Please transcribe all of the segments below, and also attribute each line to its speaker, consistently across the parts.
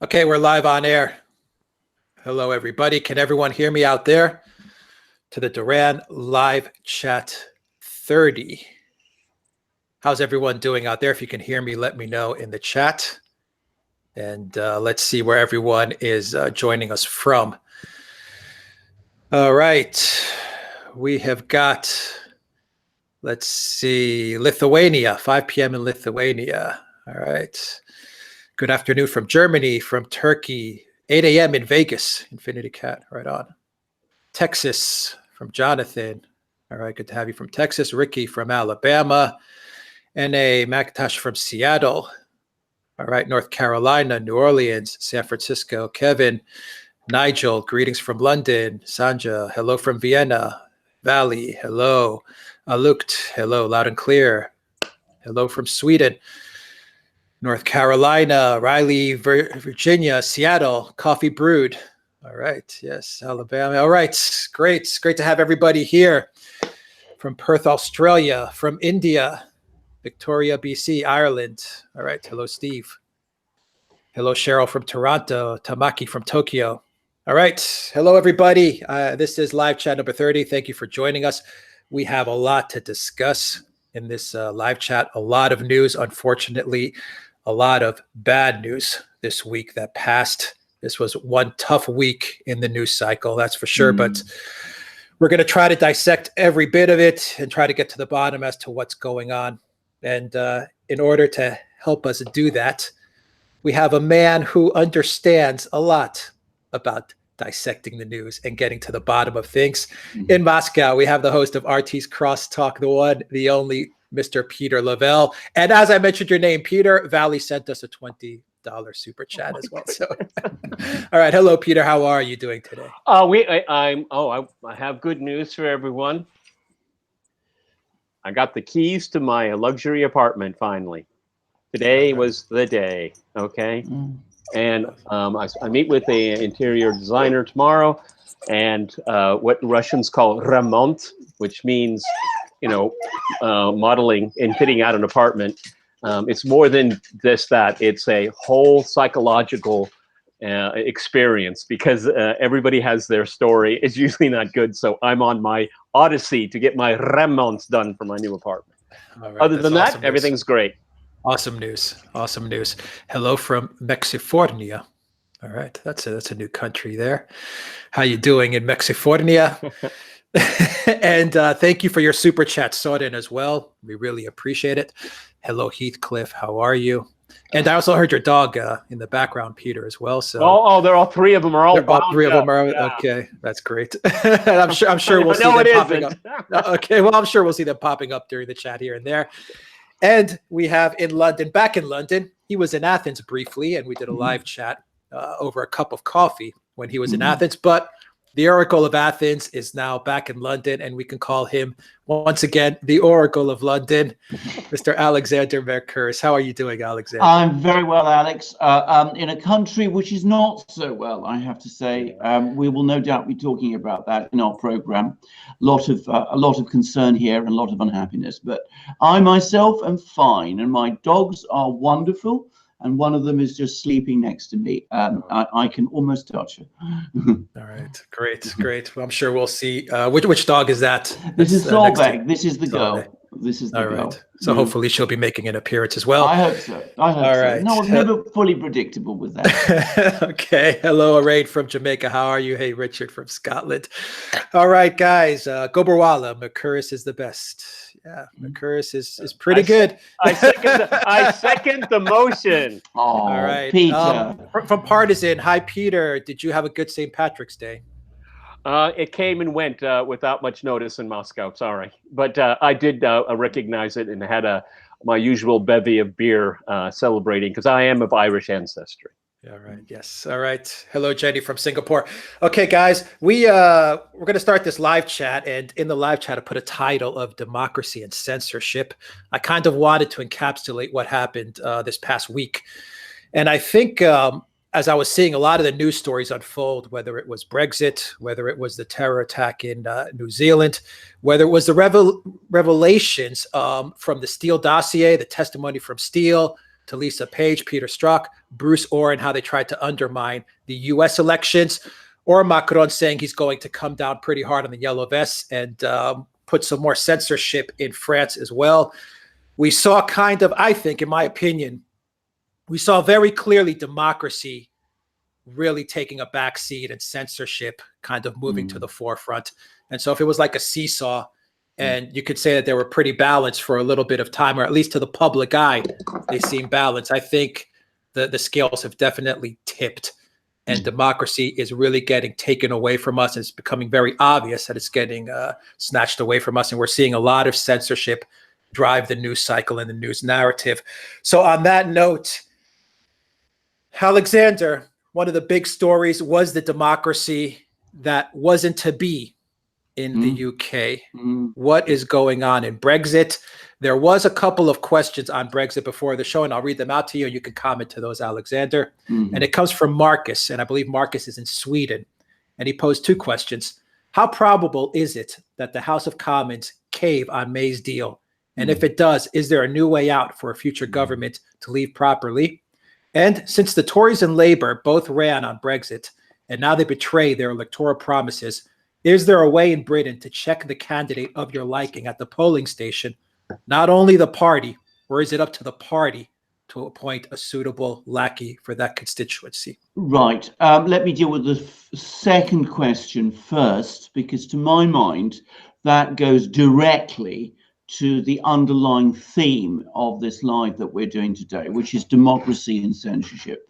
Speaker 1: Okay, we're live on air. Hello, everybody. Can everyone hear me out there? To the Duran live chat 30. How's everyone doing out there? If you can hear me, let me know in the chat. And let's see where everyone is joining us from. All right. We have got, let's see, Lithuania, 5 p.m. in Lithuania. All right. Good afternoon from Germany, from Turkey, 8 a.m. in Vegas, Infinity Cat, right on. Texas, from Jonathan. All right, good to have you from Texas. Ricky from Alabama. N.A. McIntosh from Seattle. All right, North Carolina, New Orleans, San Francisco. Kevin, Nigel, greetings from London. Sanja, hello from Vienna. Valley, hello. Alukt, hello, loud and clear. Hello from Sweden. North Carolina, Raleigh, Virginia, Seattle, Coffee Brewed. All right, yes, Alabama. All right, great. It's great to have everybody here from Perth, Australia, from India, Victoria, BC, Ireland. All right, hello, Steve. Hello, Cheryl from Toronto, Tamaki from Tokyo. All right, hello, everybody. This is live chat number 30. Thank you for joining us. We have a lot to discuss in this live chat, a lot of news, unfortunately. A lot of bad news this week that passed. This was one tough week in the news cycle, that's for sure. But we're going to try to dissect every bit of it and try to get to the bottom as to what's going on. And in order to help us do that, we have a man who understands a lot about dissecting the news and getting to the bottom of things. In Moscow, we have the host of RT's Crosstalk, the one, the only, Mr. Peter Lavelle. And as I mentioned your name, Peter, Valley sent us a $20 super chat as well. So, all right. Hello, Peter. How are you doing today?
Speaker 2: I have good news for everyone. I got the keys to my luxury apartment finally. Today was the day. Okay. And I meet with the interior designer tomorrow, and what Russians call remont, which means, modeling and fitting out an apartment. It's more than just that. It's a whole psychological experience, because everybody has their story. It's usually not good. So I'm on my odyssey to get my remonts done for my new apartment. Right, other than that, awesome, everything's great.
Speaker 1: Awesome news. Awesome news. Hello from Mexifornia. All right. That's a new country there. How you doing in Mexifornia? And thank you for your super chat, Sodin, as well. We really appreciate it. Hello, Heathcliff. How are you? And I also heard your dog in the background, Peter, as well. So
Speaker 2: they're all three of them are all
Speaker 1: three of them are yeah. Okay. That's great. I'm sure we'll see them popping up. Okay. Well, I'm sure we'll see them popping up during the chat here and there. And we have in London, back in London. He was in Athens briefly, and we did a live chat over a cup of coffee when he was in Athens. But the Oracle of Athens is now back in London, and we can call him once again the Oracle of London, Mr. Alexander Mercouris. How are you doing, Alexander?
Speaker 3: I'm very well, Alex. In a country which is not so well, I have to say. We will no doubt be talking about that in our program. A lot of concern here and a lot of unhappiness. But I myself am fine, and my dogs are wonderful. And one of them is just sleeping next to me. I can almost touch her.
Speaker 1: All right, great. Well, I'm sure we'll see. Which dog is that?
Speaker 3: This is Solveig. This is the girl. This is the girl.
Speaker 1: Right. So hopefully she'll be making an appearance as well.
Speaker 3: I hope so. All right. No, I'm never fully predictable with that.
Speaker 1: Okay. Hello, Araid from Jamaica. How are you? Hey, Richard from Scotland. All right, guys. Goberwala, Mercouris is the best. Yeah, Mercouris is pretty good.
Speaker 2: I second the motion.
Speaker 3: Oh,
Speaker 1: all right.
Speaker 3: Peter.
Speaker 1: From Partisan, hi, Peter. Did you have a good St. Patrick's Day?
Speaker 2: It came and went without much notice in Moscow. Sorry, but I did recognize it and had my usual bevy of beer celebrating, because I am of Irish ancestry.
Speaker 1: All right. Yes. All right. Hello, Jenny from Singapore. Okay, guys, we're going to start this live chat, and in the live chat, I put a title of Democracy and Censorship. I kind of wanted to encapsulate what happened this past week, and I think as I was seeing a lot of the news stories unfold, whether it was Brexit, whether it was the terror attack in New Zealand, whether it was the revelations from the Steele dossier, the testimony from Steele, to Lisa Page, Peter Strzok, Bruce Orr, and how they tried to undermine the US elections, or Macron saying he's going to come down pretty hard on the yellow vests and put some more censorship in France as well. We saw kind of, I think, in my opinion, we saw very clearly democracy really taking a back seat and censorship kind of moving to the forefront. And so if it was like a seesaw, and you could say that they were pretty balanced for a little bit of time, or at least to the public eye, they seem balanced. I think the scales have definitely tipped, and democracy is really getting taken away from us. It's becoming very obvious that it's getting snatched away from us. And we're seeing a lot of censorship drive the news cycle and the news narrative. So on that note, Alexander, one of the big stories was the democracy that wasn't to be in the UK. What is going on in Brexit? There was a couple of questions on Brexit before the show, and I'll read them out to you, and you can comment to those, Alexander. And it comes from Marcus, and I believe Marcus is in Sweden. And he posed two questions. How probable is it that the House of Commons cave on May's deal? And if it does, is there a new way out for a future government to leave properly? And since the Tories and Labour both ran on Brexit, and now they betray their electoral promises, is there a way in Britain to check the candidate of your liking at the polling station, not only the party, or is it up to the party to appoint a suitable lackey for that constituency?
Speaker 3: Right. Let me deal with the second question first, because to my mind, that goes directly to the underlying theme of this live that we're doing today, which is democracy and censorship.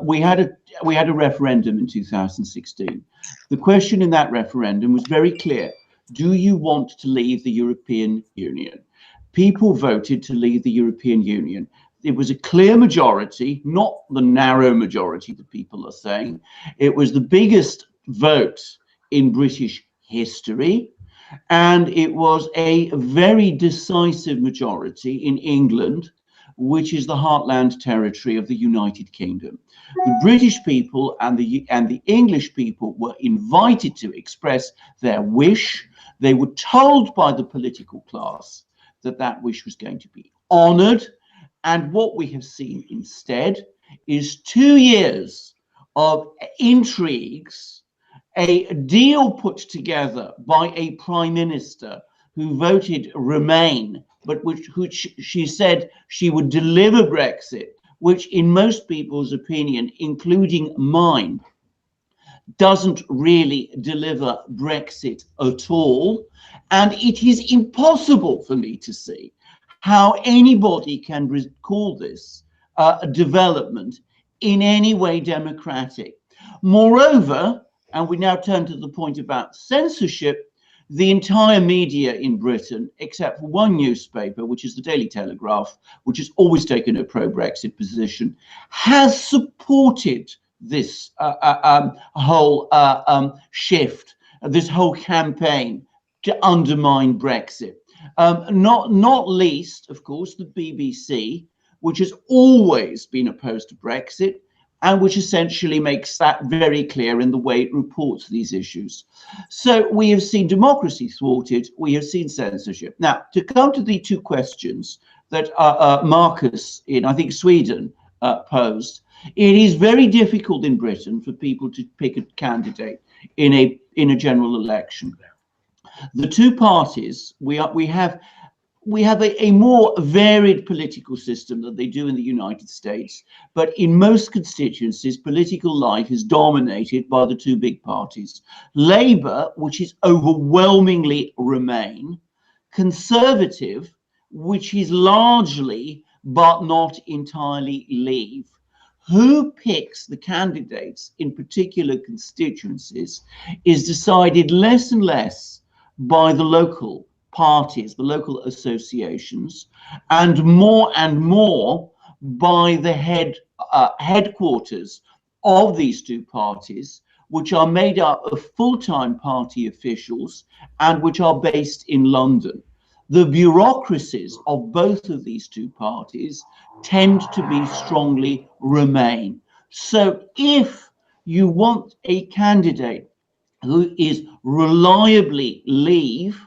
Speaker 3: We had a referendum in 2016. The question in that referendum was very clear. Do you want to leave the European Union? People voted to leave the European Union. It was a clear majority, not the narrow majority that people are saying. It was the biggest vote in British history. And it was a very decisive majority in England, which is the heartland territory of the United Kingdom. The British people and the English people were invited to express their wish. They were told by the political class that that wish was going to be honoured. And what we have seen instead is 2 years of intrigues, a deal put together by a prime minister who voted Remain, but which she said she would deliver Brexit, which in most people's opinion, including mine, doesn't really deliver Brexit at all. And it is impossible for me to see how anybody can call this a development in any way democratic. Moreover, and we now turn to the point about censorship, the entire media in Britain, except for one newspaper, which is the Daily Telegraph, which has always taken a pro-Brexit position, has supported this whole shift, this whole campaign to undermine Brexit. Not least, of course, the BBC, which has always been opposed to Brexit, and which essentially makes that very clear in the way it reports these issues. So we have seen democracy thwarted, we have seen censorship. Now, to come to the two questions that Marcus in, I think, Sweden posed, it is very difficult in Britain for people to pick a candidate in a general election. The two parties, we have a more varied political system than they do in the United States, but in most constituencies, political life is dominated by the two big parties. Labour, which is overwhelmingly Remain, Conservative, which is largely, but not entirely, Leave. Who picks the candidates in particular constituencies is decided less and less by the local parties, the local associations, and more by the headquarters of these two parties, which are made up of full-time party officials and which are based in London. The bureaucracies of both of these two parties tend to be strongly Remain. So if you want a candidate who is reliably Leave,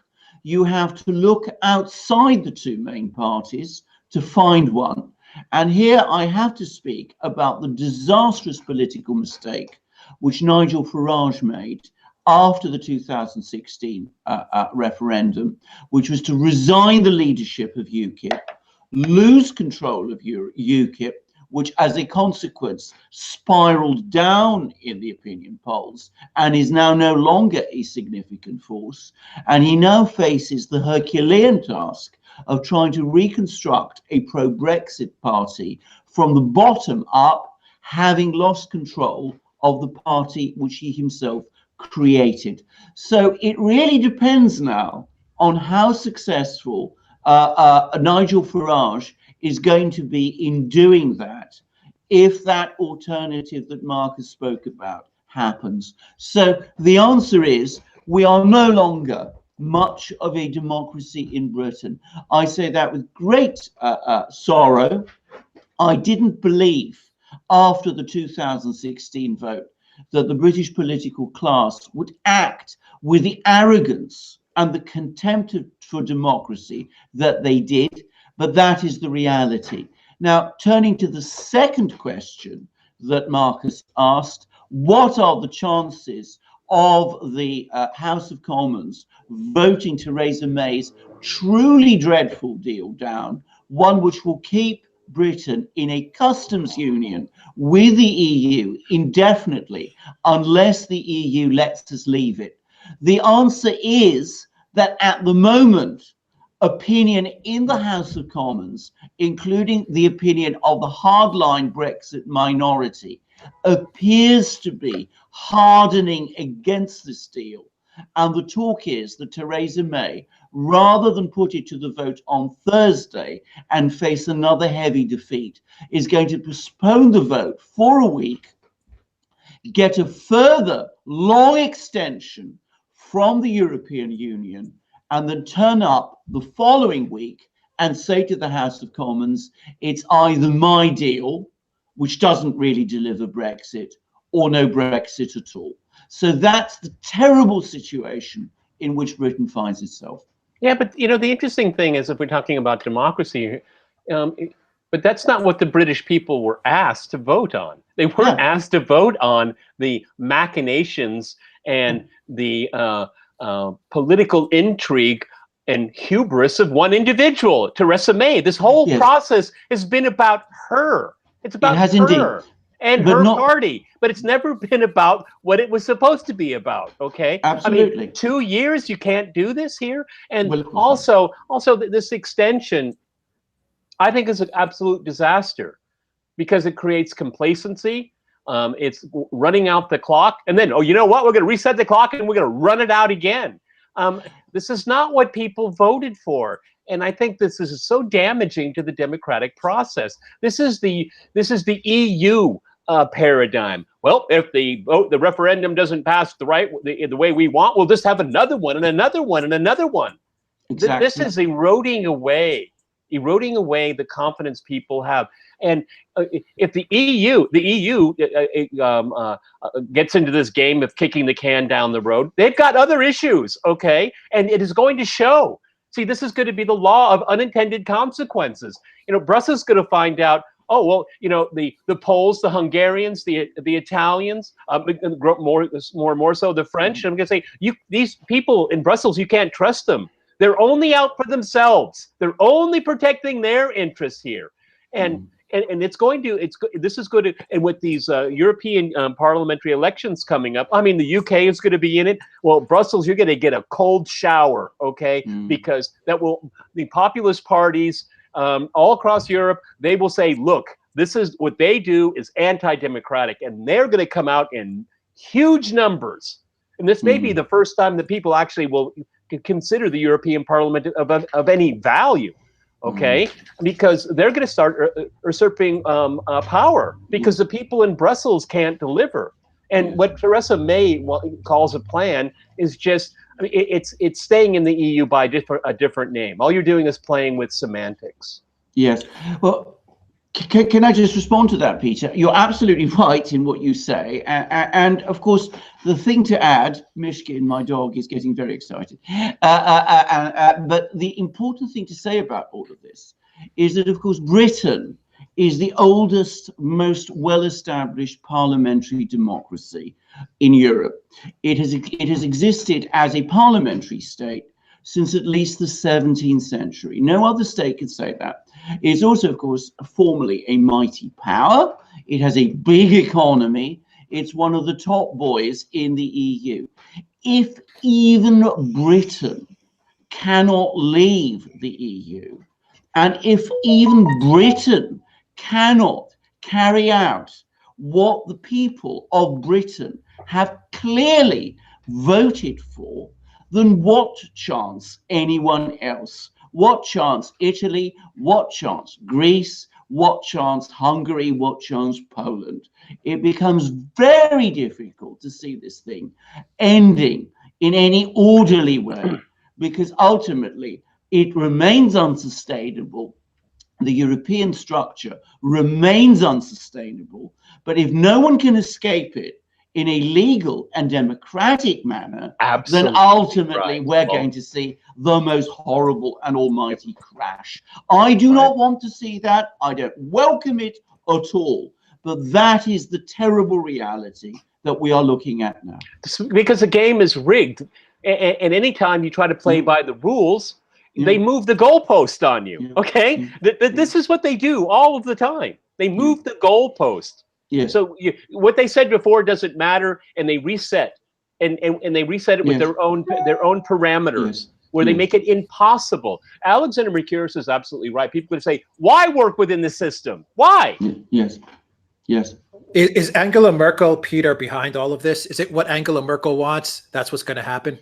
Speaker 3: you have to look outside the two main parties to find one. And here I have to speak about the disastrous political mistake which Nigel Farage made after the 2016 referendum, which was to resign the leadership of UKIP, lose control of UKIP, which as a consequence spiraled down in the opinion polls and is now no longer a significant force. And he now faces the Herculean task of trying to reconstruct a pro-Brexit party from the bottom up, having lost control of the party which he himself created. So it really depends now on how successful Nigel Farage is going to be in doing that, if that alternative that Marcus spoke about happens. So the answer is, we are no longer much of a democracy in Britain. I say that with great sorrow. I didn't believe after the 2016 vote that the British political class would act with the arrogance and the contempt for democracy that they did, but that is the reality. Now, turning to the second question that Marcus asked, what are the chances of the House of Commons voting Theresa May's truly dreadful deal down, one which will keep Britain in a customs union with the EU indefinitely unless the EU lets us leave it? The answer is that at the moment, opinion in the House of Commons, including the opinion of the hardline Brexit minority, appears to be hardening against this deal. And the talk is that Theresa May, rather than put it to the vote on Thursday and face another heavy defeat, is going to postpone the vote for a week, get a further long extension from the European Union, and then turn up the following week and say to the House of Commons, it's either my deal, which doesn't really deliver Brexit, or no Brexit at all. So that's the terrible situation in which Britain finds itself.
Speaker 2: Yeah, but you know, the interesting thing is, if we're talking about democracy, but that's not what the British people were asked to vote on. They weren't asked to vote on the machinations and the political intrigue and hubris of one individual, Theresa May. This whole process has been about her. It's about her
Speaker 3: indeed.
Speaker 2: And her party, but it's never been about what it was supposed to be about. Okay,
Speaker 3: absolutely.
Speaker 2: I mean, 2 years you can't do this here, and also this extension, I think, is an absolute disaster because it creates complacency. It's running out the clock, and then, oh, you know what? We're going to reset the clock and we're going to run it out again. This is not what people voted for, and I think this is so damaging to the democratic process. This is the EU paradigm. Well, if the referendum doesn't pass the way we want, we'll just have another one and another one and another one.
Speaker 3: Exactly.
Speaker 2: This is eroding away the confidence people have. And if the EU gets into this game of kicking the can down the road, they've got other issues, okay? And it is going to show. See, this is going to be the law of unintended consequences. You know, Brussels is going to find out, oh, well, you know, the Poles, the Hungarians, the Italians, more and more so the French. I'm going to say, these people in Brussels, you can't trust them. They're only out for themselves. They're only protecting their interests here. And this is going to, and with these European parliamentary elections coming up, I mean, the UK is going to be in it. Well, Brussels, you're going to get a cold shower, okay? Because the populist parties all across Europe, they will say, look, this is what they do is anti-democratic, and they're going to come out in huge numbers. And this may be the first time that people actually will consider the European Parliament of any value. Okay, because they're going to start usurping power because the people in Brussels can't deliver. And what Theresa May calls a plan is just, I mean, it's staying in the EU by a different name. All you're doing is playing with semantics.
Speaker 3: Yes. Well, can I just respond to that, Peter? You're absolutely right in what you say. And of course, the thing to add, Mishkin, my dog, is getting very excited. But the important thing to say about all of this is that, of course, Britain is the oldest, most well-established parliamentary democracy in Europe. It has existed as a parliamentary state since at least the 17th century. No other state could say that. It's also, of course, formally a mighty power. It has a big economy. It's one of the top boys in the EU. If even Britain cannot leave the EU, and if even Britain cannot carry out what the people of Britain have clearly voted for, then what chance anyone else? What chance Italy? What chance Greece? What chance Hungary? What chance Poland? It becomes very difficult to see this thing ending in any orderly way, because ultimately it remains unsustainable. The European structure remains unsustainable, but if no one can escape it in a legal and democratic manner, then ultimately we're going to see the most horrible and almighty crash. I do not want to see that. I don't welcome it at all. But that is the terrible reality that we are looking at now.
Speaker 2: Because the game is rigged. And anytime you try to play by the rules, they move the goalpost on you. Okay? This is what they do all of the time. They move the goalpost.
Speaker 3: Yes.
Speaker 2: So what they said before doesn't matter, and they reset, and they reset it with their own parameters, where they make it impossible. Alexander Mercouris is absolutely right. People could say, "Why work within the system? Why?"
Speaker 3: Yes, yes.
Speaker 1: Is Angela Merkel, Peter, behind all of this? Is it what Angela Merkel wants? That's what's going to happen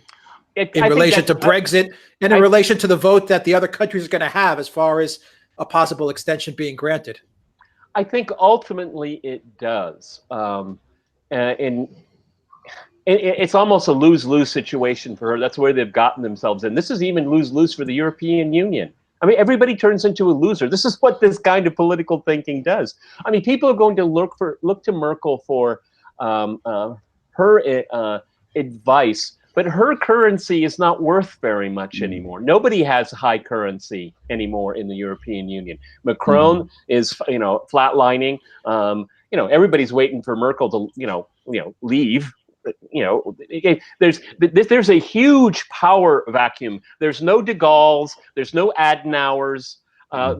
Speaker 1: in relation to Brexit, and in relation to the vote that the other countries are going to have as far as a possible extension being granted?
Speaker 2: I think ultimately it does. And it's almost a lose-lose situation for her. That's where they've gotten themselves in. This is even lose-lose for the European Union. I mean, everybody turns into a loser. This is what this kind of political thinking does. I mean, people are going to look to Merkel for her advice, but her currency is not worth very much anymore. Nobody has high currency anymore in the European Union. Macron is, flatlining. Everybody's waiting for Merkel to, leave. There's a huge power vacuum. There's no de Gaulle's. There's no Adenauer's. I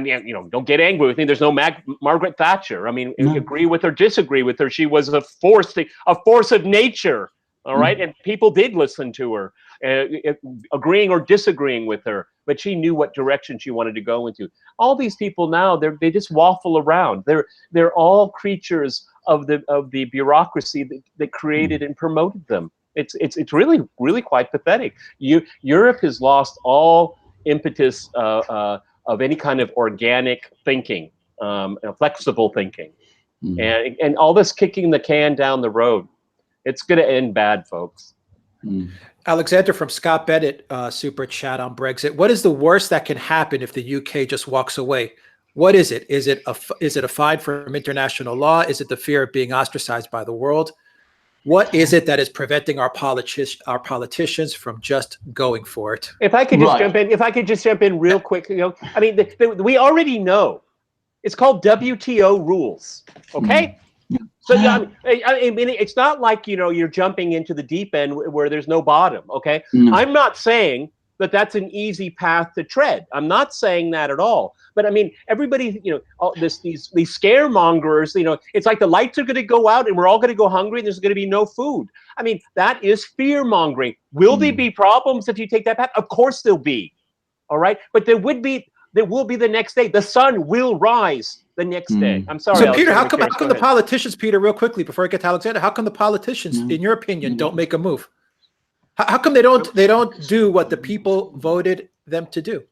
Speaker 2: mean, don't get angry with me. There's no Margaret Thatcher. I mean, agree with her, disagree with her. She was a force of nature. All right, and people did listen to her, agreeing or disagreeing with her, but she knew what direction she wanted to go into. All these people now, they just waffle around. They're all creatures of the bureaucracy that created and promoted them. It's really quite pathetic. Europe has lost all impetus of any kind of organic thinking, flexible thinking, and all this kicking the can down the road. It's going to end bad, folks.
Speaker 1: Alexander from Scott Bennett, super chat on Brexit. What is the worst that can happen if the UK just walks away? What is it? Is it a fine from international law? Is it the fear of being ostracized by the world? What is it that is preventing our politicians from just going for it?
Speaker 2: If I could just jump in, real quick, I mean, we already know. It's called WTO rules. Okay. So I mean, it's not like you're jumping into the deep end where there's no bottom. Okay, I'm not saying that that's an easy path to tread. I'm not saying that at all. But I mean, everybody, these scaremongers, it's like the lights are going to go out and we're all going to go hungry and there's going to be no food. I mean, that is fear mongering. Will there be problems if you take that path? Of course there'll be. All right, but there will be the next day. The sun will rise the next day. I'm sorry.
Speaker 1: So Peter, how come the politicians, Peter, real quickly before I get to Alexander, how come the politicians, in your opinion, don't make a move? How come they don't do what the people voted them to do?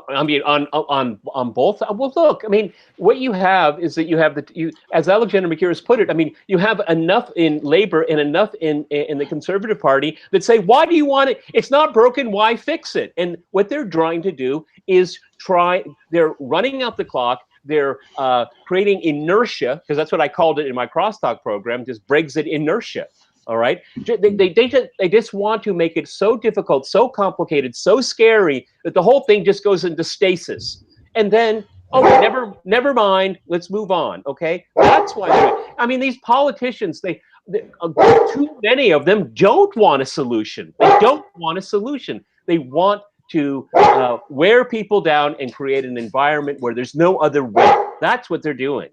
Speaker 2: I mean, on both. Well, look. I mean, what you have is that you have as Alexander Mercouris put it. I mean, you have enough in Labour and enough in the Conservative Party that say, why do you want it? It's not broken. Why fix it? And what they're trying to do is they're running out the clock. They're creating inertia, because that's what I called it in my crosstalk program, just Brexit inertia. All right, they just want to make it so difficult, so complicated, so scary that the whole thing just goes into stasis. and then, oh, never mind, let's move on, okay? That's why I mean, these politicians, too many of them don't want a solution. They don't want a solution. They want to wear people down and create an environment where there's no other way. That's what they're doing.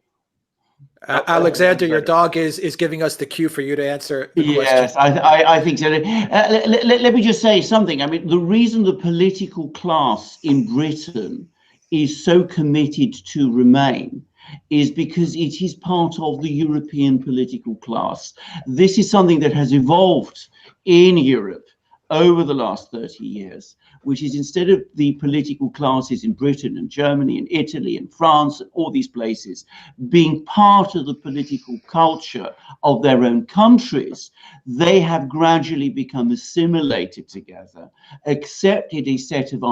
Speaker 1: Alexander, your dog is giving us the cue for you to answer the question.
Speaker 3: Yes, I think so. Let me just say something. I mean, the reason the political class in Britain is so committed to remain is because it is part of the European political class. This is something that has evolved in Europe over the last 30 years, which is instead of the political classes in Britain and Germany and Italy and France and all these places being part of the political culture of their own countries, they have gradually become assimilated together, accepted a set of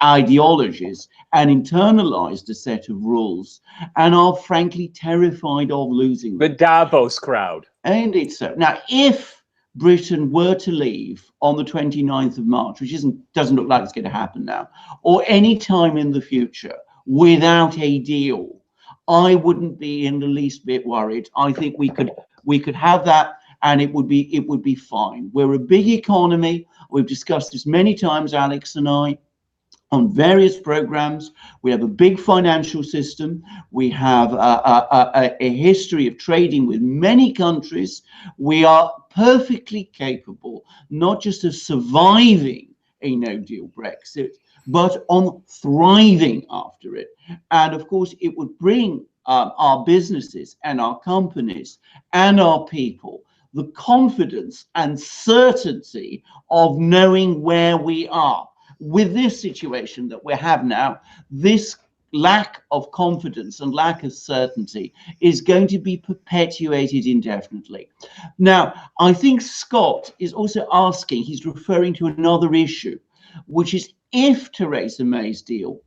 Speaker 3: ideologies and internalized a set of rules, and are frankly terrified of losing them.
Speaker 2: The Davos crowd.
Speaker 3: Indeed so. Now, if Britain were to leave on the 29th of March, which doesn't look like it's going to happen now, or any time in the future without a deal, I wouldn't be in the least bit worried. I think we could have that, and it would be fine. We're a big economy. We've discussed this many times, Alex and I, on various programs. We have a big financial system. We have a history of trading with many countries. We are perfectly capable, not just of surviving a no-deal Brexit, but on thriving after it. And of course, it would bring our businesses and our companies and our people the confidence and certainty of knowing where we are. With this situation that we have now, this lack of confidence and lack of certainty is going to be perpetuated indefinitely. Now, I think Scott is also asking, he's referring to another issue, which is if Theresa May's deal,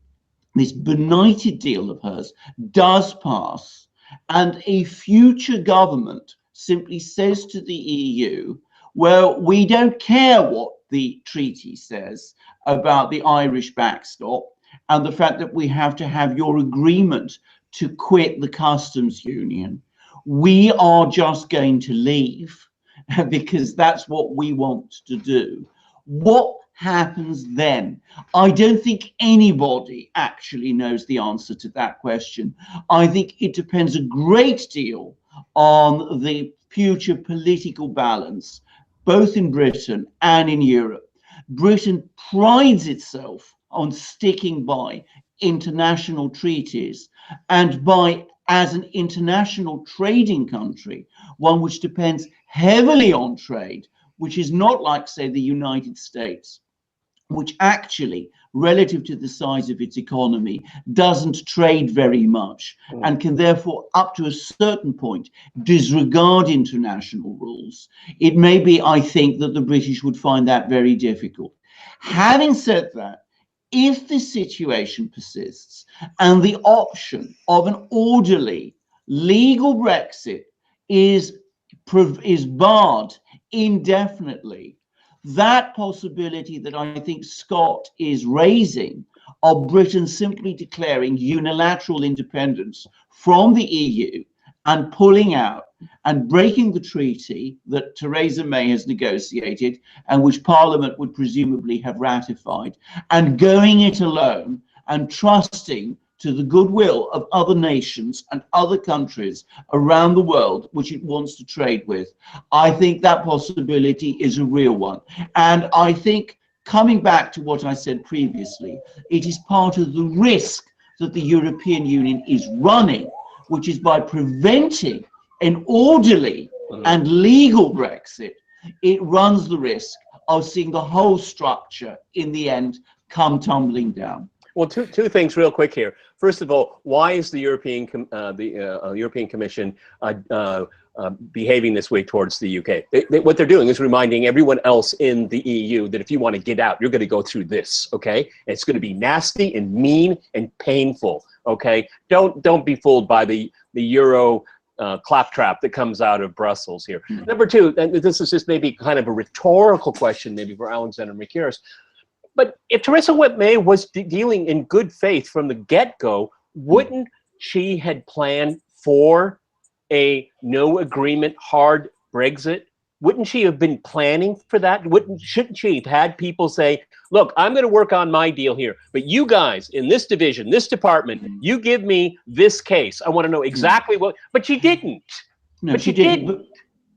Speaker 3: this benighted deal of hers, does pass, and a future government simply says to the EU, well, we don't care what the treaty says about the Irish backstop and the fact that we have to have your agreement to quit the customs union. We are just going to leave because that's what we want to do. What happens then? I don't think anybody actually knows the answer to that question. I think it depends a great deal on the future political balance, both in Britain and in Europe. Britain prides itself on sticking by international treaties and by, as an international trading country, one which depends heavily on trade, which is not like, say, the United States, which actually, relative to the size of its economy, doesn't trade very much and can therefore, up to a certain point, disregard international rules. It may be, I think, that the British would find that very difficult. Having said that, if this situation persists and the option of an orderly, legal Brexit is barred indefinitely, that possibility that I think Scott is raising of Britain simply declaring unilateral independence from the EU and pulling out and breaking the treaty that Theresa May has negotiated and which Parliament would presumably have ratified, and going it alone and trusting to the goodwill of other nations and other countries around the world which it wants to trade with. I think that possibility is a real one. And I think, coming back to what I said previously, it is part of the risk that the European Union is running, which is by preventing an orderly and legal Brexit, it runs the risk of seeing the whole structure in the end come tumbling down.
Speaker 2: Well, two things real quick here. First of all, why is the European Commission behaving this way towards the UK? What they're doing is reminding everyone else in the EU that if you want to get out, you're going to go through this, okay? And it's going to be nasty and mean and painful, okay? Don't be fooled by the Euro claptrap that comes out of Brussels here. Number two, and this is just maybe kind of a rhetorical question, maybe for Alexander Mercouris. But if Theresa May was dealing in good faith from the get-go, wouldn't she had planned for a no agreement, hard Brexit? Wouldn't she have been planning for that? Shouldn't she have had people say, look, I'm going to work on my deal here, but you guys in this division, this department, you give me this case. I want to know exactly what, but she didn't.
Speaker 3: No,
Speaker 2: but she didn't.
Speaker 3: But,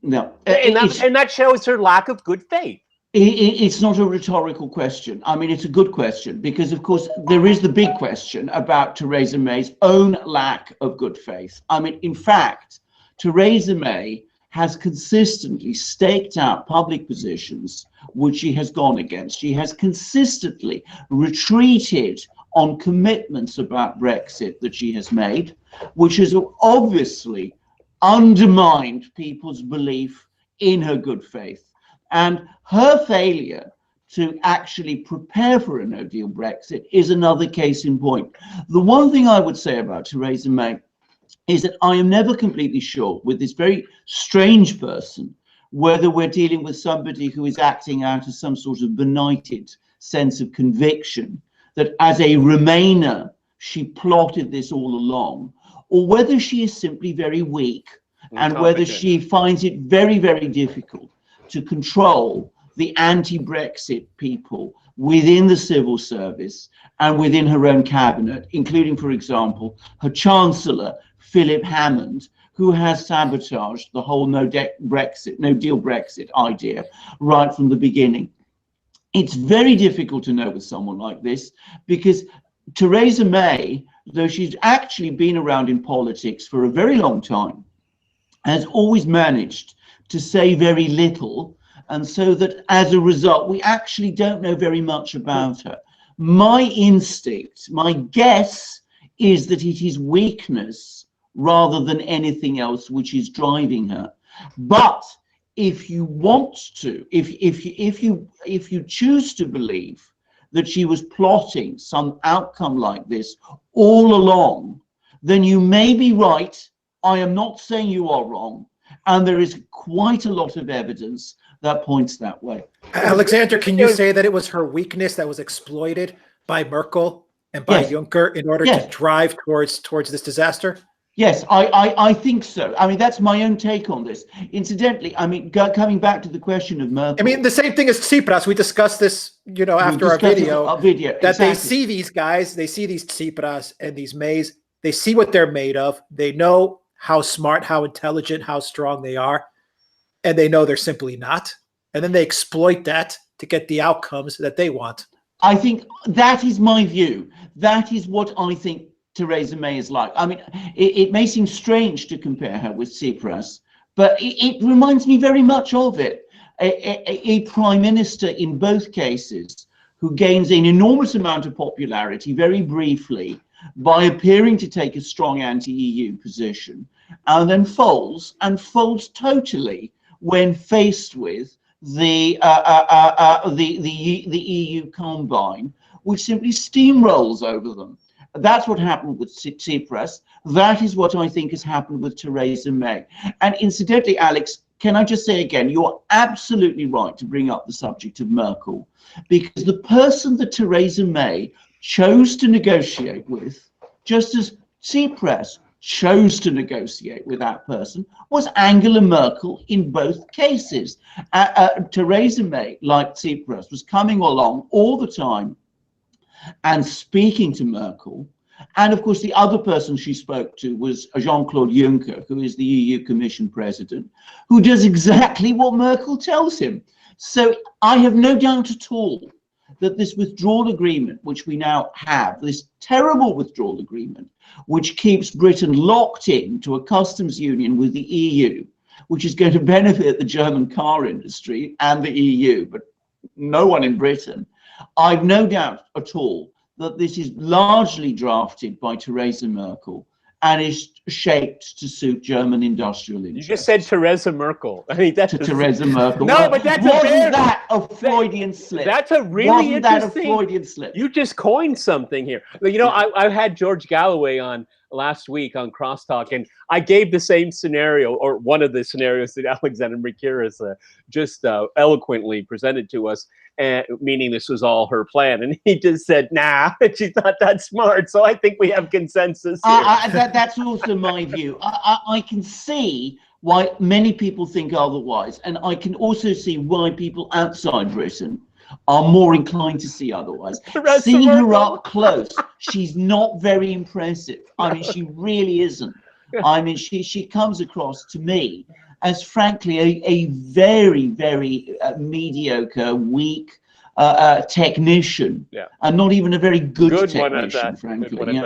Speaker 3: no.
Speaker 2: And that shows her lack of good faith.
Speaker 3: It's not a rhetorical question. I mean, it's a good question because, of course, there is the big question about Theresa May's own lack of good faith. I mean, in fact, Theresa May has consistently staked out public positions which she has gone against. She has consistently retreated on commitments about Brexit that she has made, which has obviously undermined people's belief in her good faith. And her failure to actually prepare for a no-deal Brexit is another case in point. The one thing I would say about Theresa May is that I am never completely sure with this very strange person whether we're dealing with somebody who is acting out of some sort of benighted sense of conviction that as a Remainer she plotted this all along, or whether she is simply very weak and whether she finds it very, very difficult to control the anti-Brexit people within the civil service and within her own cabinet, including, for example, her Chancellor, Philip Hammond, who has sabotaged the whole no-deal Brexit idea right from the beginning. It's very difficult to know with someone like this because Theresa May, though she's actually been around in politics for a very long time, has always managed to say very little, and so that as a result we actually don't know very much about her. My instinct, my guess is that it is weakness rather than anything else which is driving her. But if you want to, if you choose to believe that she was plotting some outcome like this all along, then you may be right. I am not saying you are wrong, and there is quite a lot of evidence that points that way.
Speaker 1: Alexander, can you say that it was her weakness that was exploited by Merkel and by Juncker in order to drive towards this disaster?
Speaker 3: Yes, I think so. I mean, that's my own take on this. Incidentally, I mean, coming back to the question of Merkel.
Speaker 1: I mean, the same thing as Tsipras. We discussed this, you know, after our video, that they see these guys, they see these Tsipras and these Mays, they see what they're made of. They know how smart, how intelligent, how strong they are, and they know they're simply not. And then they exploit that to get the outcomes that they want.
Speaker 3: I think that is my view. That is what I think Theresa May is like. I mean, it may seem strange to compare her with Tsipras, but it reminds me very much of it. A prime minister in both cases who gains an enormous amount of popularity very briefly by appearing to take a strong anti-EU position, and then folds totally when faced with the EU combine, which simply steamrolls over them. That's what happened with Tsipras. That is what I think has happened with Theresa May. And incidentally, Alex, can I just say again, you're absolutely right to bring up the subject of Merkel, because the person that Theresa May chose to negotiate with, just as Tsipras chose to negotiate with that person, was Angela Merkel in both cases. Theresa May, like Tsipras, was coming along all the time and speaking to Merkel. And of course, the other person she spoke to was Jean-Claude Juncker, who is the EU Commission President, who does exactly what Merkel tells him. So I have no doubt at all that this withdrawal agreement, which we now have, this terrible withdrawal agreement, which keeps Britain locked into a customs union with the EU, which is going to benefit the German car industry and the EU, but no one in Britain. I've no doubt at all that this is largely drafted by Theresa Merkel and is shaped to suit German industrial interests.
Speaker 2: You just said Theresa Merkel. I mean, that's
Speaker 3: Theresa Merkel.
Speaker 2: No, but that's
Speaker 3: wasn't that a Freudian slip?
Speaker 2: That's a really interesting.
Speaker 3: That a Freudian slip?
Speaker 2: You just coined something here. You know, I've had George Galloway on last week on Crosstalk, and I gave the same scenario, or one of the scenarios that Alexander Mercouris just eloquently presented to us, meaning this was all her plan. And he just said, nah, she's not that smart. So I think we have consensus here.
Speaker 3: That's also my view. I can see why many people think otherwise. And I can also see why people outside Britain are more inclined to see otherwise. Seeing her up close, she's not very impressive. I mean, she really isn't. I mean, she comes across to me as frankly a very, very mediocre, weak technician, and not even a very good technician, frankly.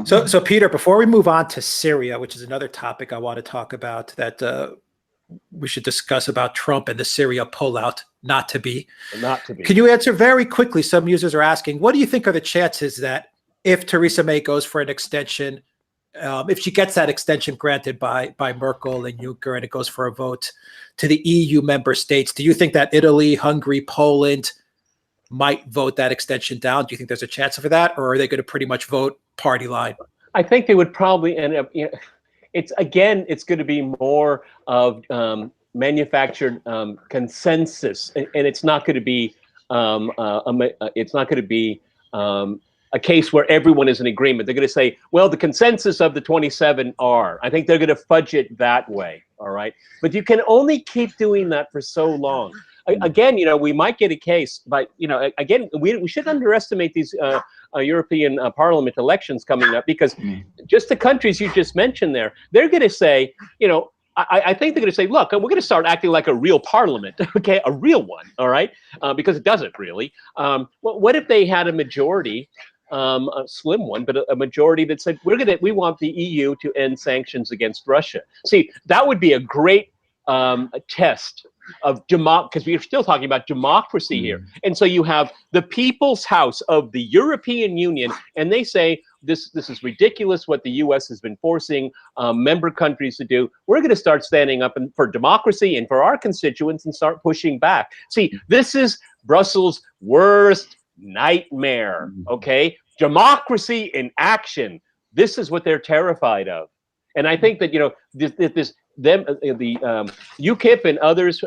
Speaker 1: So Peter, before we move on to Syria, which is another topic I want to talk about, that we should discuss about Trump and the Syria pullout, not to be. Can you answer very quickly? Some users are asking, what do you think are the chances that if Theresa May goes for an extension, if she gets that extension granted by Merkel and Juncker, and it goes for a vote to the EU member states, do you think that Italy, Hungary, Poland might vote that extension down? Do you think there's a chance for that, or are they going to pretty much vote party line?
Speaker 2: I think they would probably end up, it's going to be more of manufactured consensus, and it's not going to be a case where everyone is in agreement. They're going to say, well, the consensus of the 27 are. I think they're going to fudge it that way. All right, but you can only keep doing that for so long. Again, we might get a case, but again, we shouldn't underestimate these European Parliament elections coming up, because just the countries you just mentioned there, they're going to say, I think they're going to say, look, we're going to start acting like a real parliament, okay, a real one, all right, because it doesn't really. What if they had a majority, a slim one, but a majority that said, we want the EU to end sanctions against Russia? See, that would be a great test of because we're still talking about democracy here. And so you have the People's House of the European Union, and they say, this is ridiculous what the US has been forcing member countries to do. We're going to start standing up for democracy and for our constituents and start pushing back. See, this is Brussels' worst nightmare, okay? Democracy in action. This is what they're terrified of. And I think that, the UKIP and others,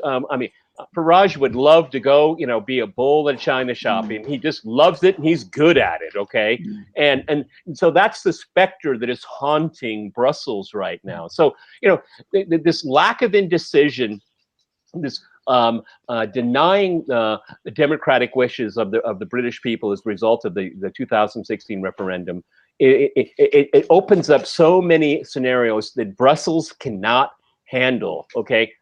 Speaker 2: Farage would love to go, be a bull at China shopping. He just loves it, and he's good at it, okay? And so that's the specter that is haunting Brussels right now. So, this lack of indecision, this denying the democratic wishes of the British people as a result of the 2016 referendum, it opens up so many scenarios that Brussels cannot handle, okay?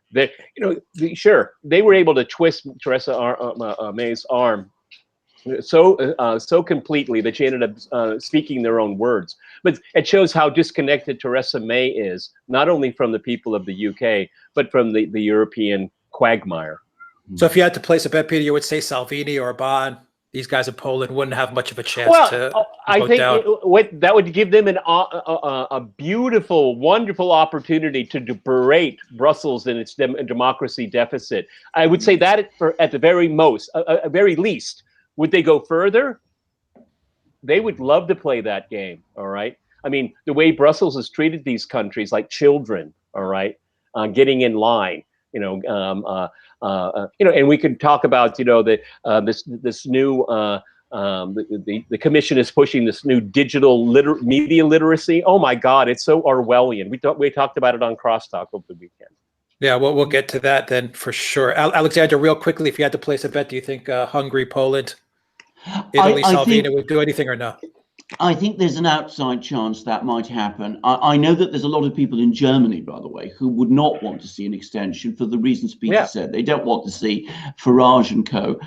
Speaker 2: Sure, they were able to twist Theresa May's arm so completely that she ended up speaking their own words. But it shows how disconnected Theresa May is, not only from the people of the UK, but from the European quagmire.
Speaker 1: So if you had to place a bet, Peter, you would say Salvini or Ban. These guys in Poland wouldn't have much of a chance to
Speaker 2: I
Speaker 1: vote
Speaker 2: think
Speaker 1: down.
Speaker 2: that would give them a beautiful, wonderful opportunity to berate Brussels in its democracy deficit. I would say that at the very most, very least. Would they go further? They would love to play that game, all right? I mean, the way Brussels has treated these countries like children, all right, getting in line. And we could talk about, this new, the commission is pushing this new digital media literacy. Oh my God, it's so Orwellian. We talked about it on Crosstalk over the weekend.
Speaker 1: Yeah, well, we'll get to that then for sure. Alexander, real quickly, if you had to place a bet, do you think Hungary, Poland, Italy, Salvini would do anything or not?
Speaker 3: I think there's an outside chance that might happen. I know that there's a lot of people in Germany, by the way, who would not want to see an extension for the reasons Peter said. They don't want to see Farage and co.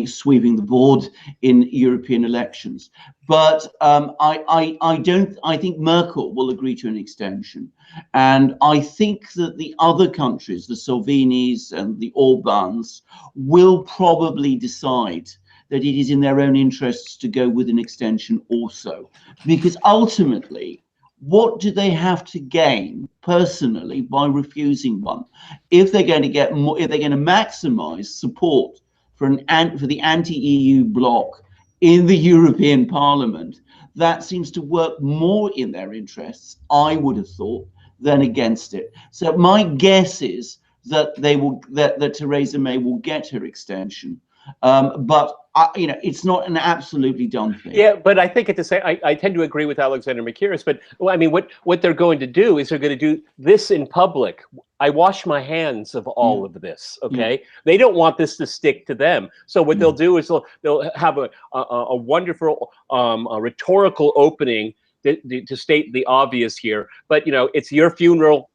Speaker 3: sweeping the board in European elections. But I think Merkel will agree to an extension. And I think that the other countries, the Salvinis and the Orbans, will probably decide that it is in their own interests to go with an extension also. Because ultimately, what do they have to gain personally by refusing one? If they're going to get more, if they're going to maximize support for the anti-EU bloc in the European Parliament, that seems to work more in their interests, I would have thought, than against it. So my guess is that that Theresa May will get her extension, but it's not an absolutely done thing.
Speaker 2: Yeah, but I think I tend to agree with Alexander Mercouris. But well, I mean, what they're going to do is they're going to do this in public. I wash my hands of all of this. Okay, they don't want this to stick to them. So what they'll do is they'll have a wonderful rhetorical opening to state the obvious here. But it's your funeral.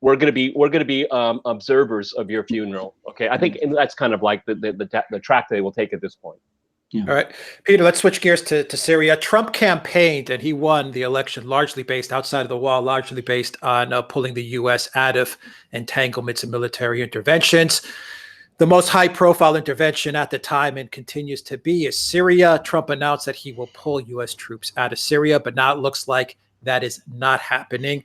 Speaker 2: We're gonna be observers of your funeral. Okay, I think that's kind of like the track they will take at this point.
Speaker 3: Yeah.
Speaker 1: All right, Peter, let's switch gears to Syria. Trump campaigned and he won the election largely based outside of the wall, largely based on pulling the U.S. out of entanglements and military interventions. The most high-profile intervention at the time and continues to be is Syria. Trump announced that he will pull U.S. troops out of Syria, but now it looks like that is not happening.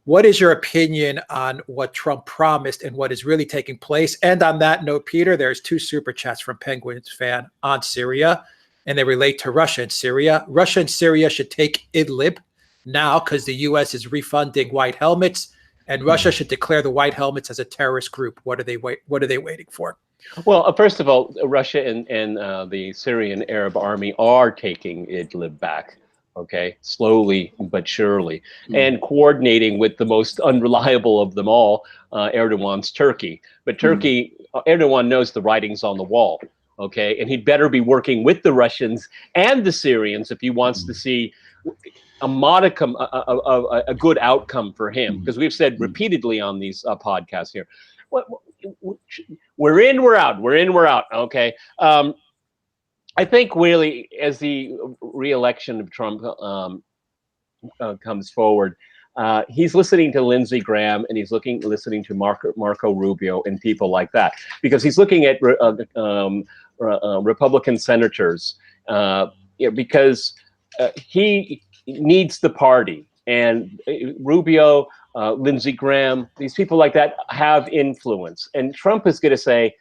Speaker 1: What is your opinion on what Trump promised and what is really taking place? And on that note, Peter, there's 2 super chats from Penguins fan on Syria, and they relate to Russia and Syria. Russia and Syria should take Idlib now because the U.S. is refunding white helmets, and Russia should declare the white helmets as a terrorist group. What are they waiting for?
Speaker 2: Well, first of all, Russia and the Syrian Arab army are taking Idlib back. Okay, slowly but surely, and coordinating with the most unreliable of them all, Erdogan's Turkey. But Erdogan knows the writing's on the wall. Okay, and he'd better be working with the Russians and the Syrians if he wants to see a modicum, a good outcome for him. Because we've said repeatedly on these podcasts here, we're in, we're out, we're in, we're out. Okay. I think really, as the re-election of Trump comes forward, he's listening to Lindsey Graham and he's listening to Marco Rubio and people like that, because he's looking at Republican senators because he needs the party, and Rubio, Lindsey Graham, these people like that have influence, and Trump is going to say,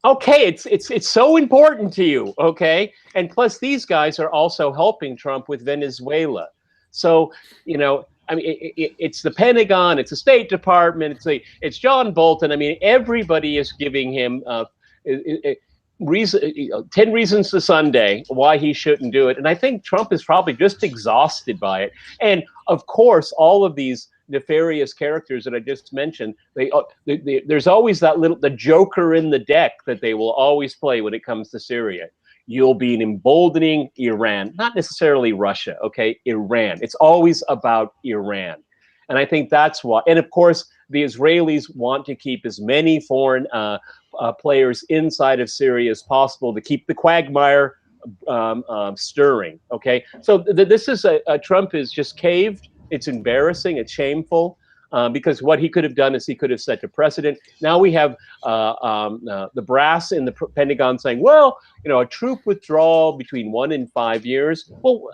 Speaker 2: okay, it's so important to you, okay? And plus, these guys are also helping Trump with Venezuela. So, I mean, it's the Pentagon, it's the State Department, it's John Bolton. I mean, everybody is giving him 10 reasons to Sunday why he shouldn't do it. And I think Trump is probably just exhausted by it. And of course, all of these nefarious characters that I just mentioned, there's always the joker in the deck that they will always play when it comes to Syria. You'll be emboldening Iran, not necessarily Russia, okay? Iran. It's always about Iran. And I think that's why. And of course, the Israelis want to keep as many foreign players inside of Syria as possible to keep the quagmire stirring, okay? So this is Trump is just caved. It's embarrassing. It's shameful, because what he could have done is he could have set a precedent. Now we have the brass in the Pentagon saying, well, a troop withdrawal between 1 and 5 years. Well,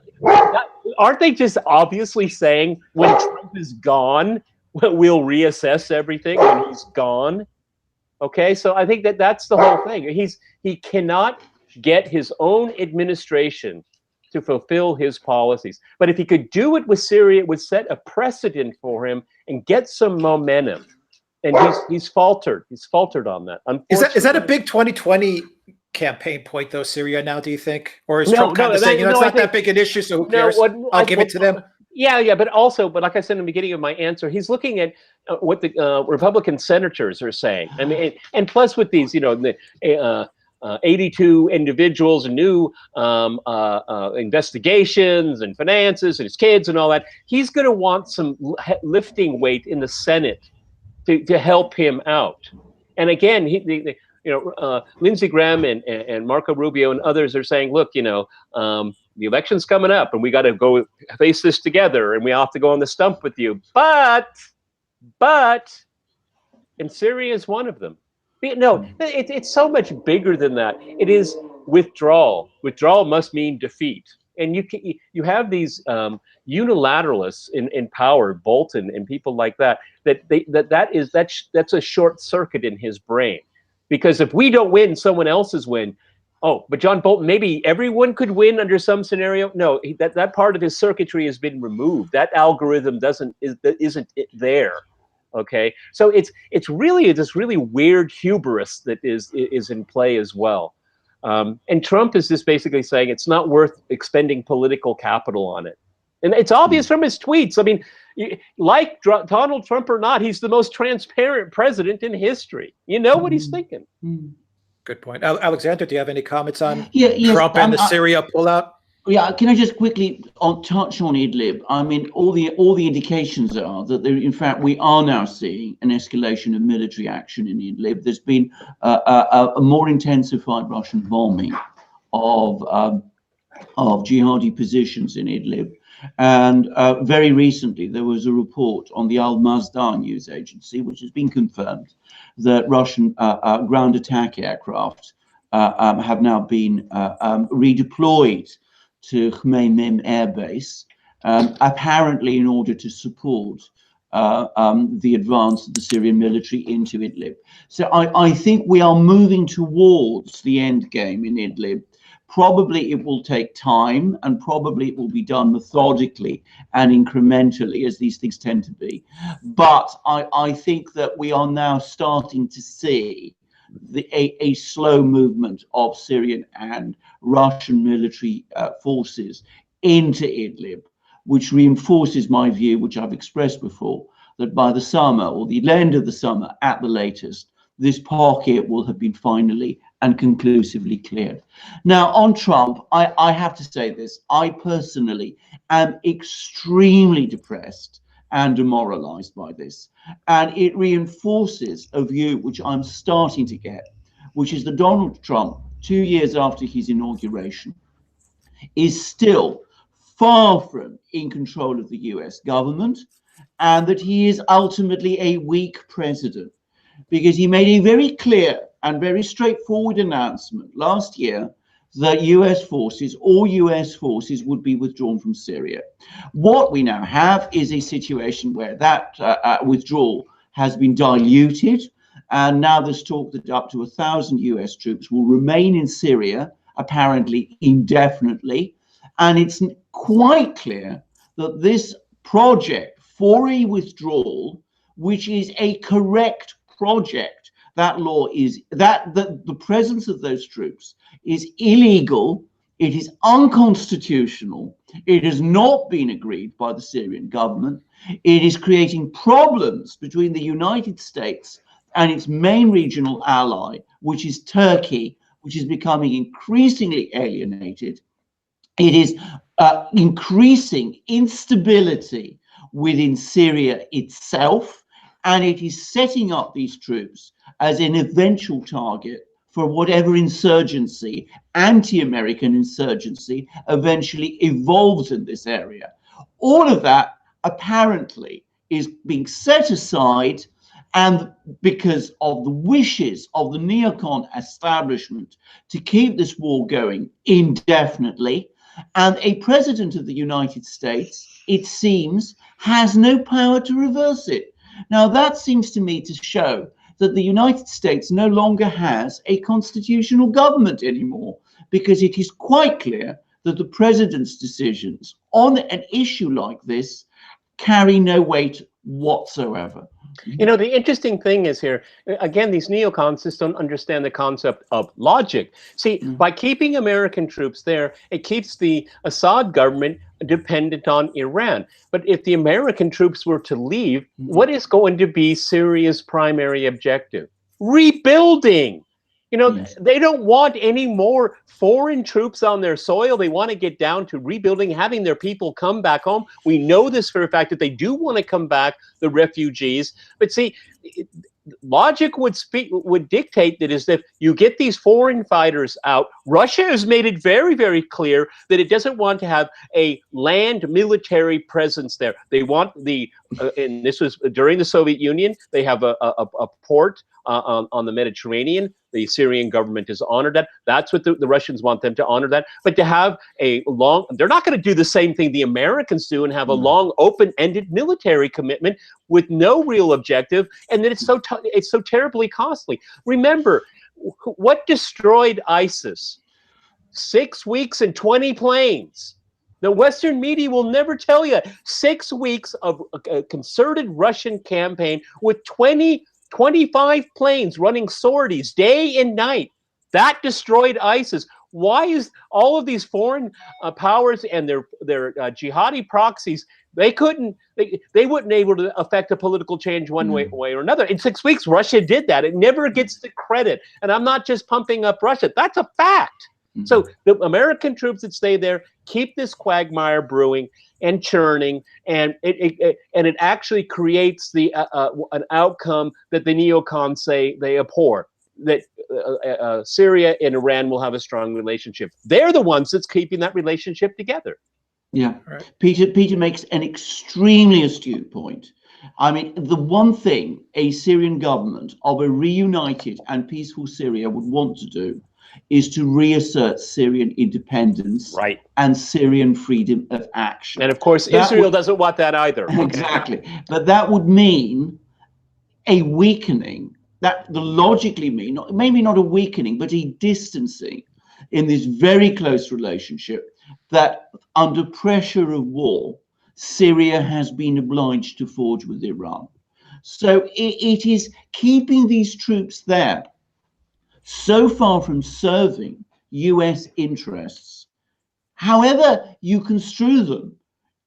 Speaker 2: aren't they just obviously saying when Trump is gone, we'll reassess everything when he's gone? Okay, so I think that's the whole thing. He cannot get his own administration to fulfill his policies. But if he could do it with Syria, it would set a precedent for him and get some momentum. And he's faltered. He's faltered on that.
Speaker 1: Is that a big 2020 campaign point, though, Syria now, do you think? Or is Trump kind of saying, it's not that big an issue, so who cares? I'll give it to them.
Speaker 2: Yeah, but like I said in the beginning of my answer, he's looking at what the Republican senators are saying. I mean, and plus with these, 82 individuals and new investigations and finances and his kids and all that, he's going to want some lifting weight in the Senate to help him out. And again, Lindsey Graham and Marco Rubio and others are saying, look, the election's coming up and we got to go face this together and we have to go on the stump with you. But, and Syria is one of them. No, it's so much bigger than that. It is withdrawal. Withdrawal must mean defeat. And you have these unilateralists in power, Bolton and people like that. That's a short circuit in his brain, because if we don't win, someone else's win. Oh, but John Bolton, maybe everyone could win under some scenario. No, that part of his circuitry has been removed. That algorithm isn't there. Okay, so it's really this really weird hubris that is in play as well. And Trump is just basically saying it's not worth expending political capital on it. And it's obvious from his tweets. I mean, like Donald Trump or not, he's the most transparent president in history. You know what he's thinking.
Speaker 1: Good point. Alexander, do you have any comments on
Speaker 3: Yes,
Speaker 1: Trump and the Syria pullout?
Speaker 3: Yeah, can I just quickly touch on Idlib? I mean, all the indications are that there, in fact, we are now seeing an escalation of military action in Idlib. There's been a more intensified Russian bombing of jihadi positions in Idlib. And very recently, there was a report on the Al-Masdar news agency, which has been confirmed, that Russian ground attack aircraft have now been redeployed to Khmeimim Air Base, apparently in order to support the advance of the Syrian military into Idlib. So I think we are moving towards the end game in Idlib. Probably it will take time, and probably it will be done methodically and incrementally, as these things tend to be. But I think that we are now starting to see a slow movement of Syrian and Russian military forces into Idlib, which reinforces my view, which I've expressed before, that by the summer or the end of the summer at the latest, this pocket will have been finally and conclusively cleared. Now, on Trump, I have to say this. I personally am extremely depressed and demoralized by this. And it reinforces a view which I'm starting to get, which is that Donald Trump, 2 years after his inauguration, is still far from in control of the US government, and that he is ultimately a weak president, because he made a very clear and very straightforward announcement last year that all US forces would be withdrawn from Syria. What we now have is a situation where that withdrawal has been diluted, and now there's talk that up to 1,000 US troops will remain in Syria, apparently indefinitely, and it's quite clear that this project for a withdrawal, which is a correct project, that law is that the presence of those troops is illegal, it is unconstitutional, it has not been agreed by the Syrian government, it is creating problems between the United States and its main regional ally, which is Turkey, which is becoming increasingly alienated. It is increasing instability within Syria itself, and it is setting up these troops as an eventual target for whatever insurgency, anti-American insurgency, eventually evolves in this area. All of that apparently is being set aside, and because of the wishes of the neocon establishment to keep this war going indefinitely, and a president of the United States, it seems, has no power to reverse it. Now, that seems to me to show that the United States no longer has a constitutional government anymore, because it is quite clear that the president's decisions on an issue like this carry no weight whatsoever.
Speaker 2: You know, the interesting thing is here, again, these neocons just don't understand the concept of logic. See, by keeping American troops there, it keeps the Assad government dependent on Iran. But if the American troops were to leave, what is going to be Syria's primary objective? Rebuilding. You know, they don't want any more foreign troops on their soil. They want to get down to rebuilding, having their people come back home. We know this for a fact that they do want to come back, the refugees. But see, logic would dictate that is that you get these foreign fighters out. Russia has made it very, very clear that it doesn't want to have a land military presence there. They want and this was during the Soviet Union, they have a port on the Mediterranean. The Syrian government has honored that. That's what the Russians want them to honor that. But to have they're not going to do the same thing the Americans do and have a long, open-ended military commitment with no real objective, and that it's so terribly costly. Remember, what destroyed ISIS 6 weeks and 20 planes. The Western media will never tell you 6 weeks of a concerted Russian campaign with 25 planes running sorties day and night. That destroyed ISIS. Why is all of these foreign powers and their jihadi proxies, they wouldn't able to affect a political change one way or another. In 6 weeks, Russia did that. It never gets the credit. And I'm not just pumping up Russia. That's a fact. So the American troops that stay there keep this quagmire brewing and churning, and it actually creates an outcome that the neocons say they abhor. That Syria and Iran will have a strong relationship. They're the ones that's keeping that relationship together.
Speaker 3: Yeah,
Speaker 1: right.
Speaker 3: Peter makes an extremely astute point. I mean, the one thing a Syrian government of a reunited and peaceful Syria would want to do is to reassert Syrian independence,
Speaker 2: right,
Speaker 3: and Syrian freedom of action.
Speaker 2: And of course, Israel doesn't want that either.
Speaker 3: Exactly. But that would mean a weakening. That would logically mean, maybe not a weakening, but a distancing in this very close relationship that under pressure of war, Syria has been obliged to forge with Iran. So it is keeping these troops there so far from serving US interests. However you construe them,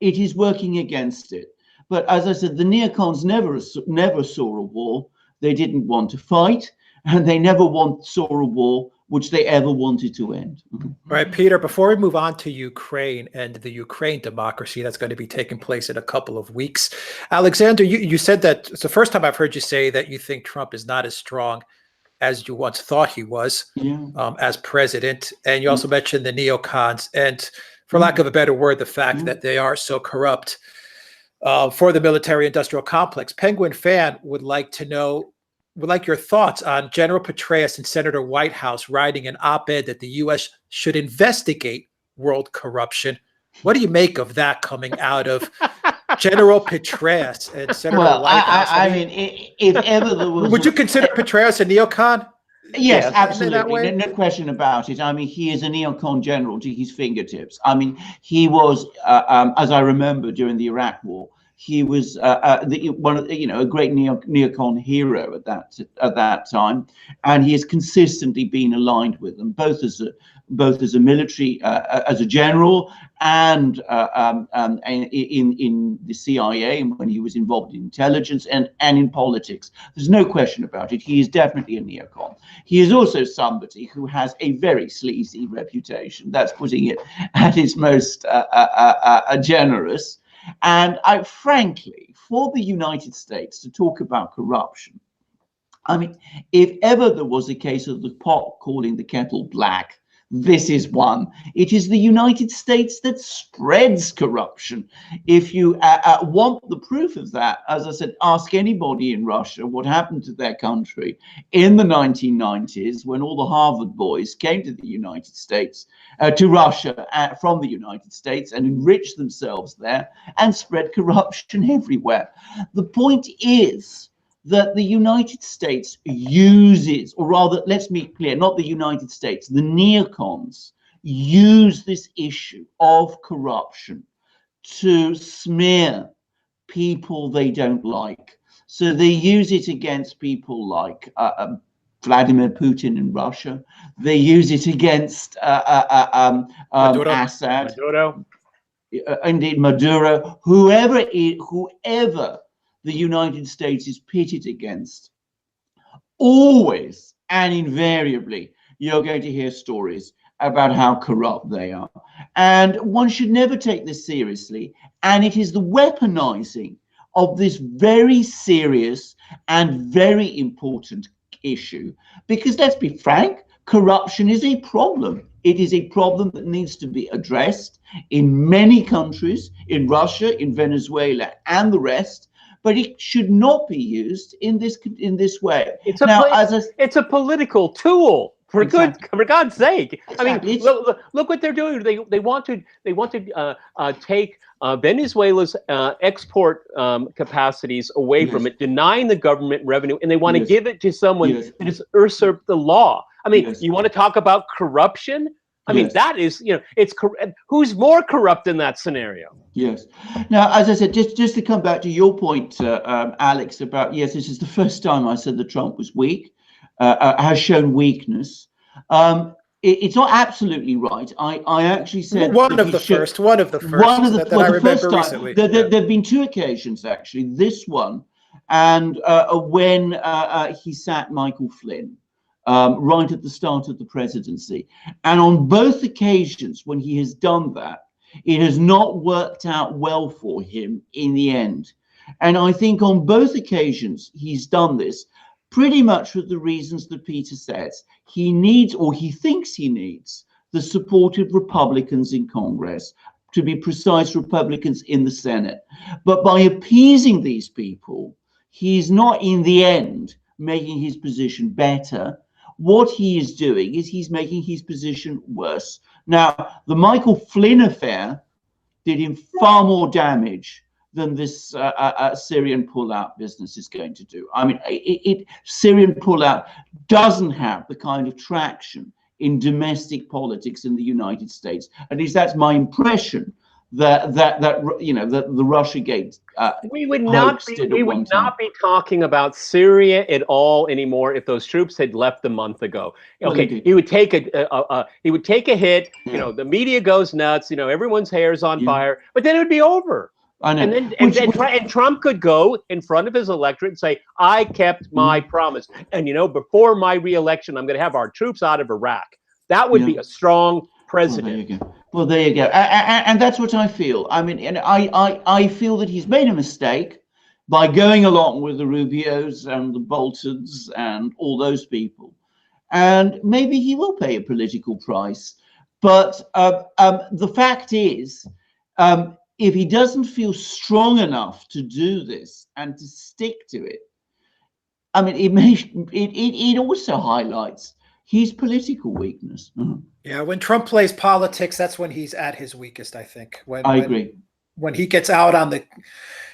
Speaker 3: it is working against it. But as I said, the neocons never saw a war they didn't want to fight, and they never saw a war which they ever wanted to end.
Speaker 1: All right, Peter, before we move on to Ukraine and the Ukraine democracy that's going to be taking place in a couple of weeks, Alexander, you said that it's the first time I've heard you say that you think Trump is not as strong as you once thought he was as president. And you also mentioned the neocons, and for lack of a better word, the fact that they are so corrupt for the military-industrial complex. Penguin Fan would like your thoughts on General Petraeus and Senator Whitehouse writing an op-ed that the U.S. should investigate world corruption. What do you make of that coming out of General Petraeus and Senator Whitehouse?
Speaker 3: I mean, if ever there was...
Speaker 1: Would you consider Petraeus a neocon?
Speaker 3: Yes, absolutely. No question about it. I mean, he is a neocon general to his fingertips. I mean, he was, as I remember during the Iraq War, he was a great neocon hero at that time, and he has consistently been aligned with them, both as a military, as a general, and in the CIA, and when he was involved in intelligence and in politics. There's no question about it. He is definitely a neocon. He is also somebody who has a very sleazy reputation. That's putting it at its most generous. And frankly, for the United States to talk about corruption, I mean, if ever there was a case of the pot calling the kettle black, this is one. It is the United States that spreads corruption. If you want the proof of that, as I said, ask anybody in Russia what happened to their country in the 1990s when all the Harvard boys came to the United States, to Russia from the United States, and enriched themselves there and spread corruption everywhere. The point is that the United States uses, or rather, let's be clear, not the United States, the neocons use this issue of corruption to smear people they don't like. So they use it against people like Vladimir Putin in Russia. They use it against Assad.
Speaker 2: Maduro.
Speaker 3: Indeed, Maduro. Whoever the United States is pitted against, always and invariably, you're going to hear stories about how corrupt they are. And one should never take this seriously. And it is the weaponizing of this very serious and very important issue. Because let's be frank, corruption is a problem. It is a problem that needs to be addressed in many countries, in Russia, in Venezuela, and the rest. But it should not be used in this way.
Speaker 2: It's a political tool. For God's sake!
Speaker 3: Exactly.
Speaker 2: I mean, look what they're doing. They want to take Venezuela's export capacities away from it, denying the government revenue, and they want to give it to someone that has usurped the law. I mean, you want to talk about corruption? I mean, that is, it's who's more corrupt in that scenario?
Speaker 3: Yes. Now, as I said, just to come back to your point, Alex, about, yes, this is the first time I said that Trump was weak, has shown weakness. It's not absolutely right. I actually said
Speaker 1: one of the first that I remember recently.
Speaker 3: There have been two occasions, actually. This one, and when he sat Michael Flynn right at the start of the presidency. And on both occasions when he has done that, it has not worked out well for him in the end. And I think on both occasions he's done this pretty much for the reasons that Peter says. He needs, or he thinks he needs, the support of Republicans in Congress, to be precise, Republicans in the Senate. But by appeasing these people, he's not in the end making his position better. What he is doing is he's making his position worse. Now, the Michael Flynn affair did him far more damage than this Syrian pullout business is going to do. I mean, Syrian pullout doesn't have the kind of traction in domestic politics in the United States. At least that's my impression. That the Russiagate
Speaker 2: we would not be talking about Syria at all anymore if those troops had left a month ago. Okay, he would take a hit. Yeah. The media goes nuts. Everyone's hair's on fire, but then it would be over.
Speaker 3: I know.
Speaker 2: And then and Trump could go in front of his electorate and say, "I kept my promise." And before my re-election, I'm going to have our troops out of Iraq. That would be a strong president.
Speaker 3: Well, there you go. And that's what I feel. I mean, and I feel that he's made a mistake by going along with the Rubios and the Boltons and all those people. And maybe he will pay a political price. But the fact is, if he doesn't feel strong enough to do this and to stick to it, I mean, it also highlights his political weakness.
Speaker 1: Yeah, when Trump plays politics, that's when he's at his weakest, I think.
Speaker 3: I agree.
Speaker 1: When he gets out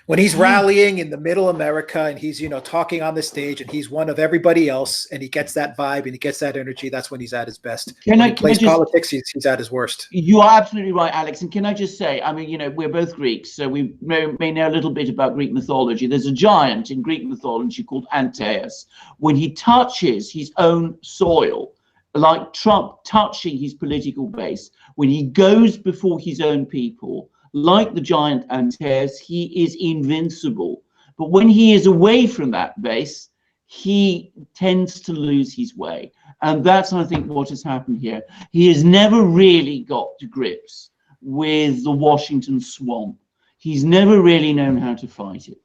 Speaker 1: when he's rallying in the middle America and he's, talking on the stage and he's one of everybody else and he gets that vibe and he gets that energy, that's when he's at his best. When he plays politics, he's at his worst.
Speaker 3: You are absolutely right, Alex. And can I just say, I mean, we're both Greeks, so we may know a little bit about Greek mythology. There's a giant in Greek mythology called Antaeus. When he touches his own soil, like Trump touching his political base, when he goes before his own people, like the giant Antaeus, he is invincible. But when he is away from that base, he tends to lose his way. And that's, I think, what has happened here. He has never really got to grips with the Washington swamp. He's never really known how to fight it.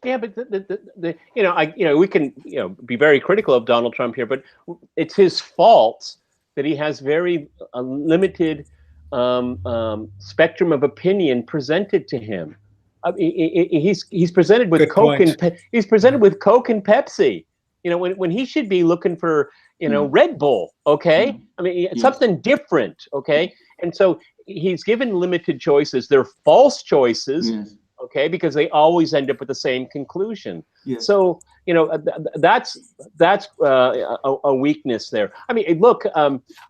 Speaker 2: Yeah, but we can be very critical of Donald Trump here, but it's his fault that he has very limited spectrum of opinion presented to him. He's presented with Coke and he's presented with Coke and Pepsi. When he should be looking for Red Bull. Okay, I mean something different. Okay, and so he's given limited choices. They're false choices. Yes. Okay, because they always end up with the same conclusion. Yes. So that's a weakness there. I mean, look,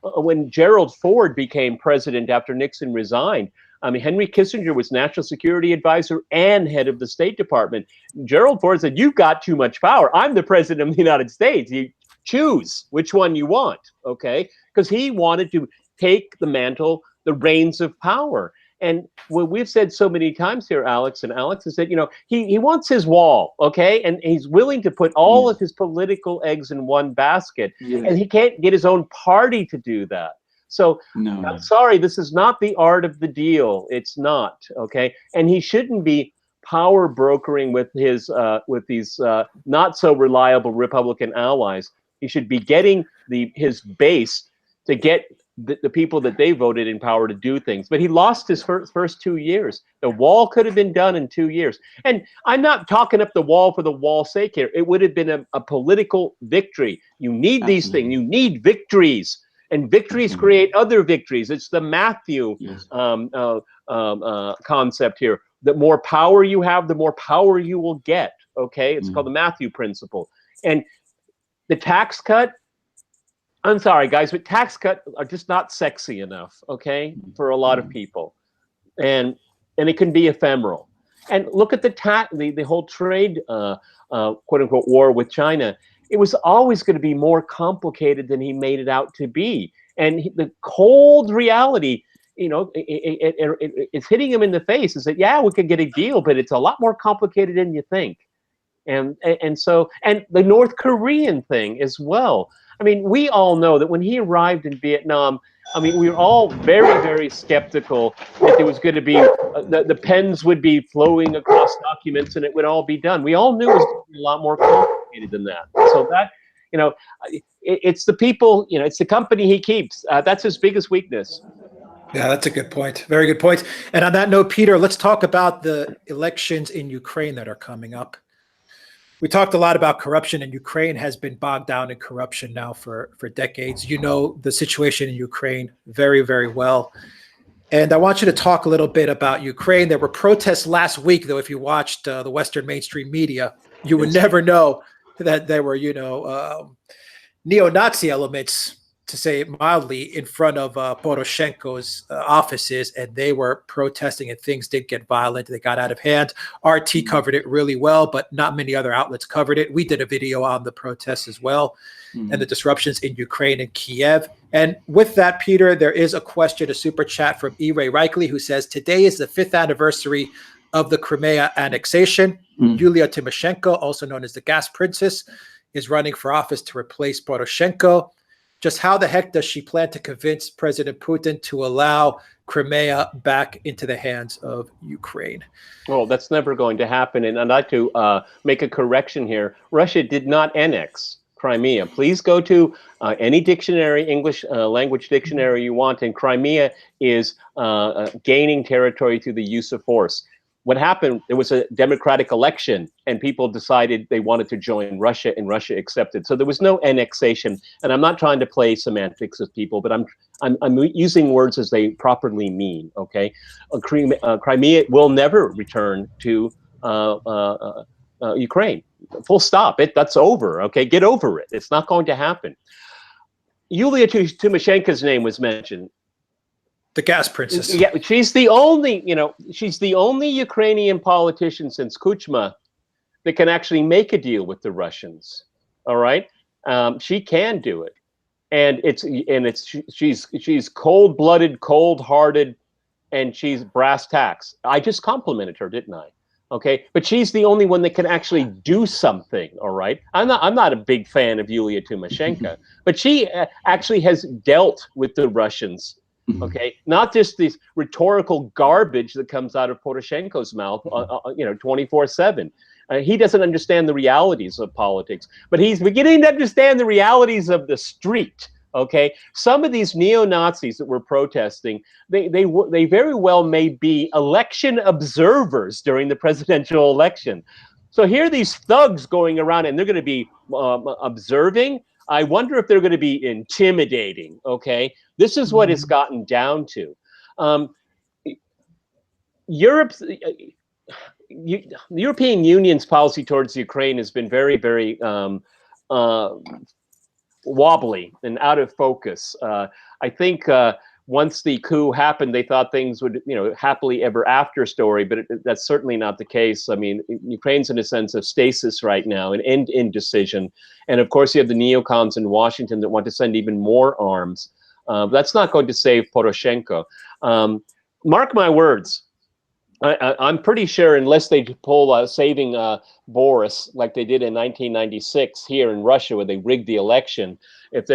Speaker 2: when Gerald Ford became president after Nixon resigned, I mean, Henry Kissinger was national security advisor and head of the State Department. Gerald Ford said, "You've got too much power. I'm the president of the United States. You choose which one you want." Okay, because he wanted to take the mantle, the reins of power. And what we've said so many times here, Alex, is that, he wants his wall, okay? And he's willing to put all of his political eggs in one basket. Yes. And he can't get his own party to do that. So I'm sorry, this is not the art of the deal. It's not, okay? And he shouldn't be power brokering with his these not so reliable Republican allies. He should be getting his base to get the people that they voted in power to do things. But he lost his first 2 years. The wall could have been done in 2 years. And I'm not talking up the wall for the wall's sake here. It would have been a political victory. You need these things. You need victories. And victories create other victories. It's the Matthew concept here. The more power you have, the more power you will get. Okay? It's called the Matthew principle. And the tax cut, I'm sorry, guys, but tax cuts are just not sexy enough, okay, for a lot of people, and it can be ephemeral. And look at the whole trade, quote unquote, war with China. It was always going to be more complicated than he made it out to be. And the cold reality, it's hitting him in the face. Is that, yeah, we could get a deal, but it's a lot more complicated than you think. And the North Korean thing as well. I mean, we all know that when he arrived in Vietnam, I mean, we were all very, very skeptical that there was going to be, the pens would be flowing across documents and it would all be done. We all knew it was going to be a lot more complicated than that. So that, it's the people, it's the company he keeps. That's his biggest weakness.
Speaker 1: Yeah, that's a good point. Very good point. And on that note, Peter, let's talk about the elections in Ukraine that are coming up. We talked a lot about corruption, and Ukraine has been bogged down in corruption now for decades. You know the situation in Ukraine very, very well. And I want you to talk a little bit about Ukraine. There were protests last week, though. If you watched the Western mainstream media, you would never know that there were, neo-Nazi elements, to say it mildly, in front of Poroshenko's offices, and they were protesting, and things did get violent. They got out of hand. RT covered it really well, but not many other outlets covered it. We did a video on the protests as well, and the disruptions in Ukraine and Kiev. And with that, Peter, there is a question, a super chat from E. Ray Reichley, who says, today is the 5th anniversary of the Crimea annexation. Yulia Tymoshenko, also known as the Gas Princess, is running for office to replace Poroshenko. Just how the heck does she plan to convince President Putin to allow Crimea back into the hands of Ukraine?
Speaker 2: Well, that's never going to happen. And I'd like to make a correction here. Russia did not annex Crimea. Please go to any dictionary, English language dictionary you want, and Crimea is gaining territory through the use of force. What happened, there was a democratic election and people decided they wanted to join Russia, and Russia accepted. So there was no annexation. And I'm not trying to play semantics with people, but I'm using words as they properly mean, okay? Crimea will never return to Ukraine. Full stop. That's over, okay? Get over it. It's not going to happen. Yulia Tymoshenko's name was mentioned.
Speaker 1: The Gas Princess.
Speaker 2: Yeah, she's the only Ukrainian politician since Kuchma that can actually make a deal with the Russians. All right, she can do it, and she's cold-blooded, cold-hearted, and she's brass tacks. I just complimented her, didn't I? Okay, but she's the only one that can actually do something. All right, I'm not a big fan of Yulia Tymoshenko, but she actually has dealt with the Russians. Okay, not just this rhetorical garbage that comes out of Poroshenko's mouth, 24/7. He doesn't understand the realities of politics, but he's beginning to understand the realities of the street. Okay, some of these neo-Nazis that were protesting, they very well may be election observers during the presidential election. So here are these thugs going around, and they're going to be observing. I wonder if they're going to be intimidating, okay? This is what it's gotten down to. The European Union's policy towards Ukraine has been very, very wobbly and out of focus. I think once the coup happened, they thought things would, happily ever after story, but that's certainly not the case. I mean, Ukraine's in a sense of stasis right now, and indecision. And of course, you have the neocons in Washington that want to send even more arms. That's not going to save Poroshenko. Mark my words. I'm pretty sure unless they pull saving Boris like they did in 1996 here in Russia, where they rigged the election, if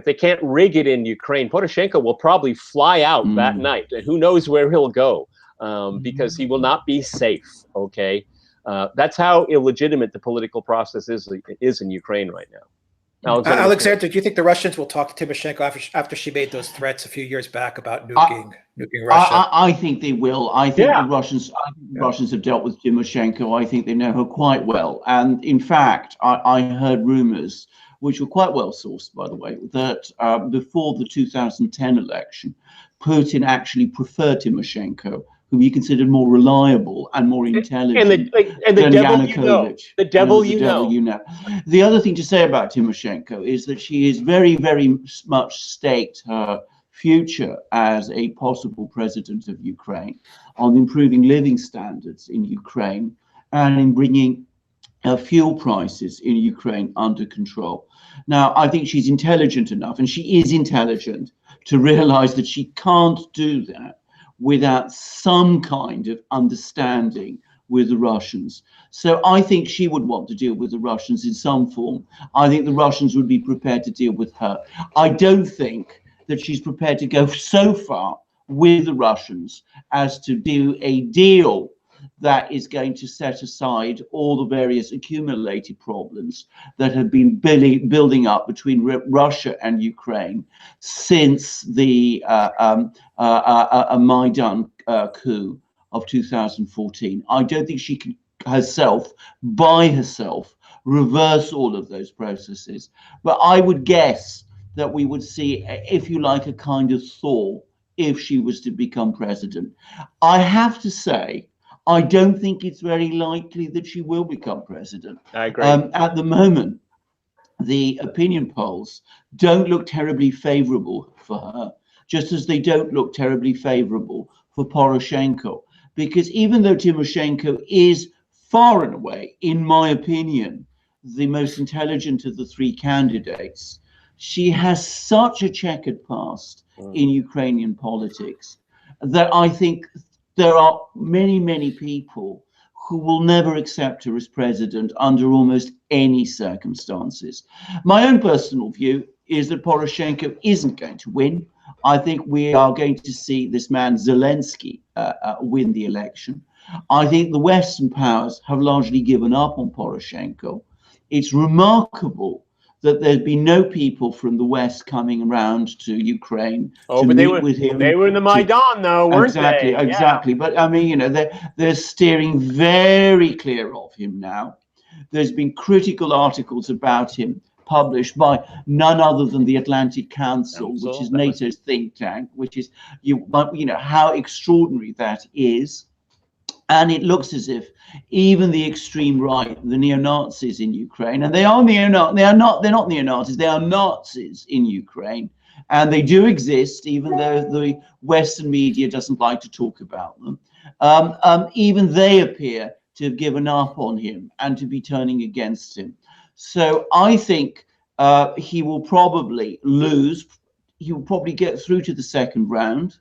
Speaker 2: they can't rig it in Ukraine, Poroshenko will probably fly out that night. And who knows where he'll go, because he will not be safe. Okay, that's how illegitimate the political process is in Ukraine right now.
Speaker 1: Alexander, do you think the Russians will talk to Tymoshenko after she made those threats a few years back about nuking Russia?
Speaker 3: I think they will. I think the Russians have dealt with Tymoshenko. I think they know her quite well. And in fact, I heard rumors, which were quite well sourced, by the way, that before the 2010 election, Putin actually preferred Tymoshenko whom he considered more reliable and more intelligent
Speaker 2: and the
Speaker 3: than
Speaker 2: devil you know.
Speaker 3: Yanukovych.
Speaker 2: The devil you know.
Speaker 3: The other thing to say about Tymoshenko is that she is very, very much staked her future as a possible president of Ukraine on improving living standards in Ukraine and in bringing fuel prices in Ukraine under control. Now, I think she's intelligent enough, and she is intelligent, to realize that she can't do that without some kind of understanding with the Russians. So I think she would want to deal with the Russians in some form. I think the Russians would be prepared to deal with her. I don't think that she's prepared to go so far with the Russians as to do a deal that is going to set aside all the various accumulated problems that have been building up between Russia and Ukraine since the Maidan coup of 2014. I don't think she can by herself, reverse all of those processes. But I would guess that we would see, if you like, a kind of thaw if she was to become president. I have to say, I don't think it's very likely that she will become president.
Speaker 2: I agree.
Speaker 3: At the moment, the opinion polls don't look terribly favorable for her, just as they don't look terribly favorable for Poroshenko. Because even though Tymoshenko is far and away, in my opinion, the most intelligent of the three candidates, she has such a checkered past in Ukrainian politics that I think there are many, many people who will never accept her as president under almost any circumstances. My own personal view is that Poroshenko isn't going to win. I think we are going to see this man Zelensky win the election. I think the Western powers have largely given up on Poroshenko. It's remarkable that there's been no people from the West coming around to Ukraine to meet with him.
Speaker 2: They were in the Maidan, though, weren't they?
Speaker 3: Exactly. But I mean, you know, they're steering very clear of him now. There's been critical articles about him published by none other than the Atlantic Council, which is NATO's think tank, which is, you know, how extraordinary that is. And it looks as if even the extreme right, the neo-Nazis in Ukraine, and they're not neo-Nazis, they are Nazis in Ukraine, and they do exist, even though the Western media doesn't like to talk about them. Even they appear to have given up on him and to be turning against him. So I think he will probably lose. He will probably get through to the second round.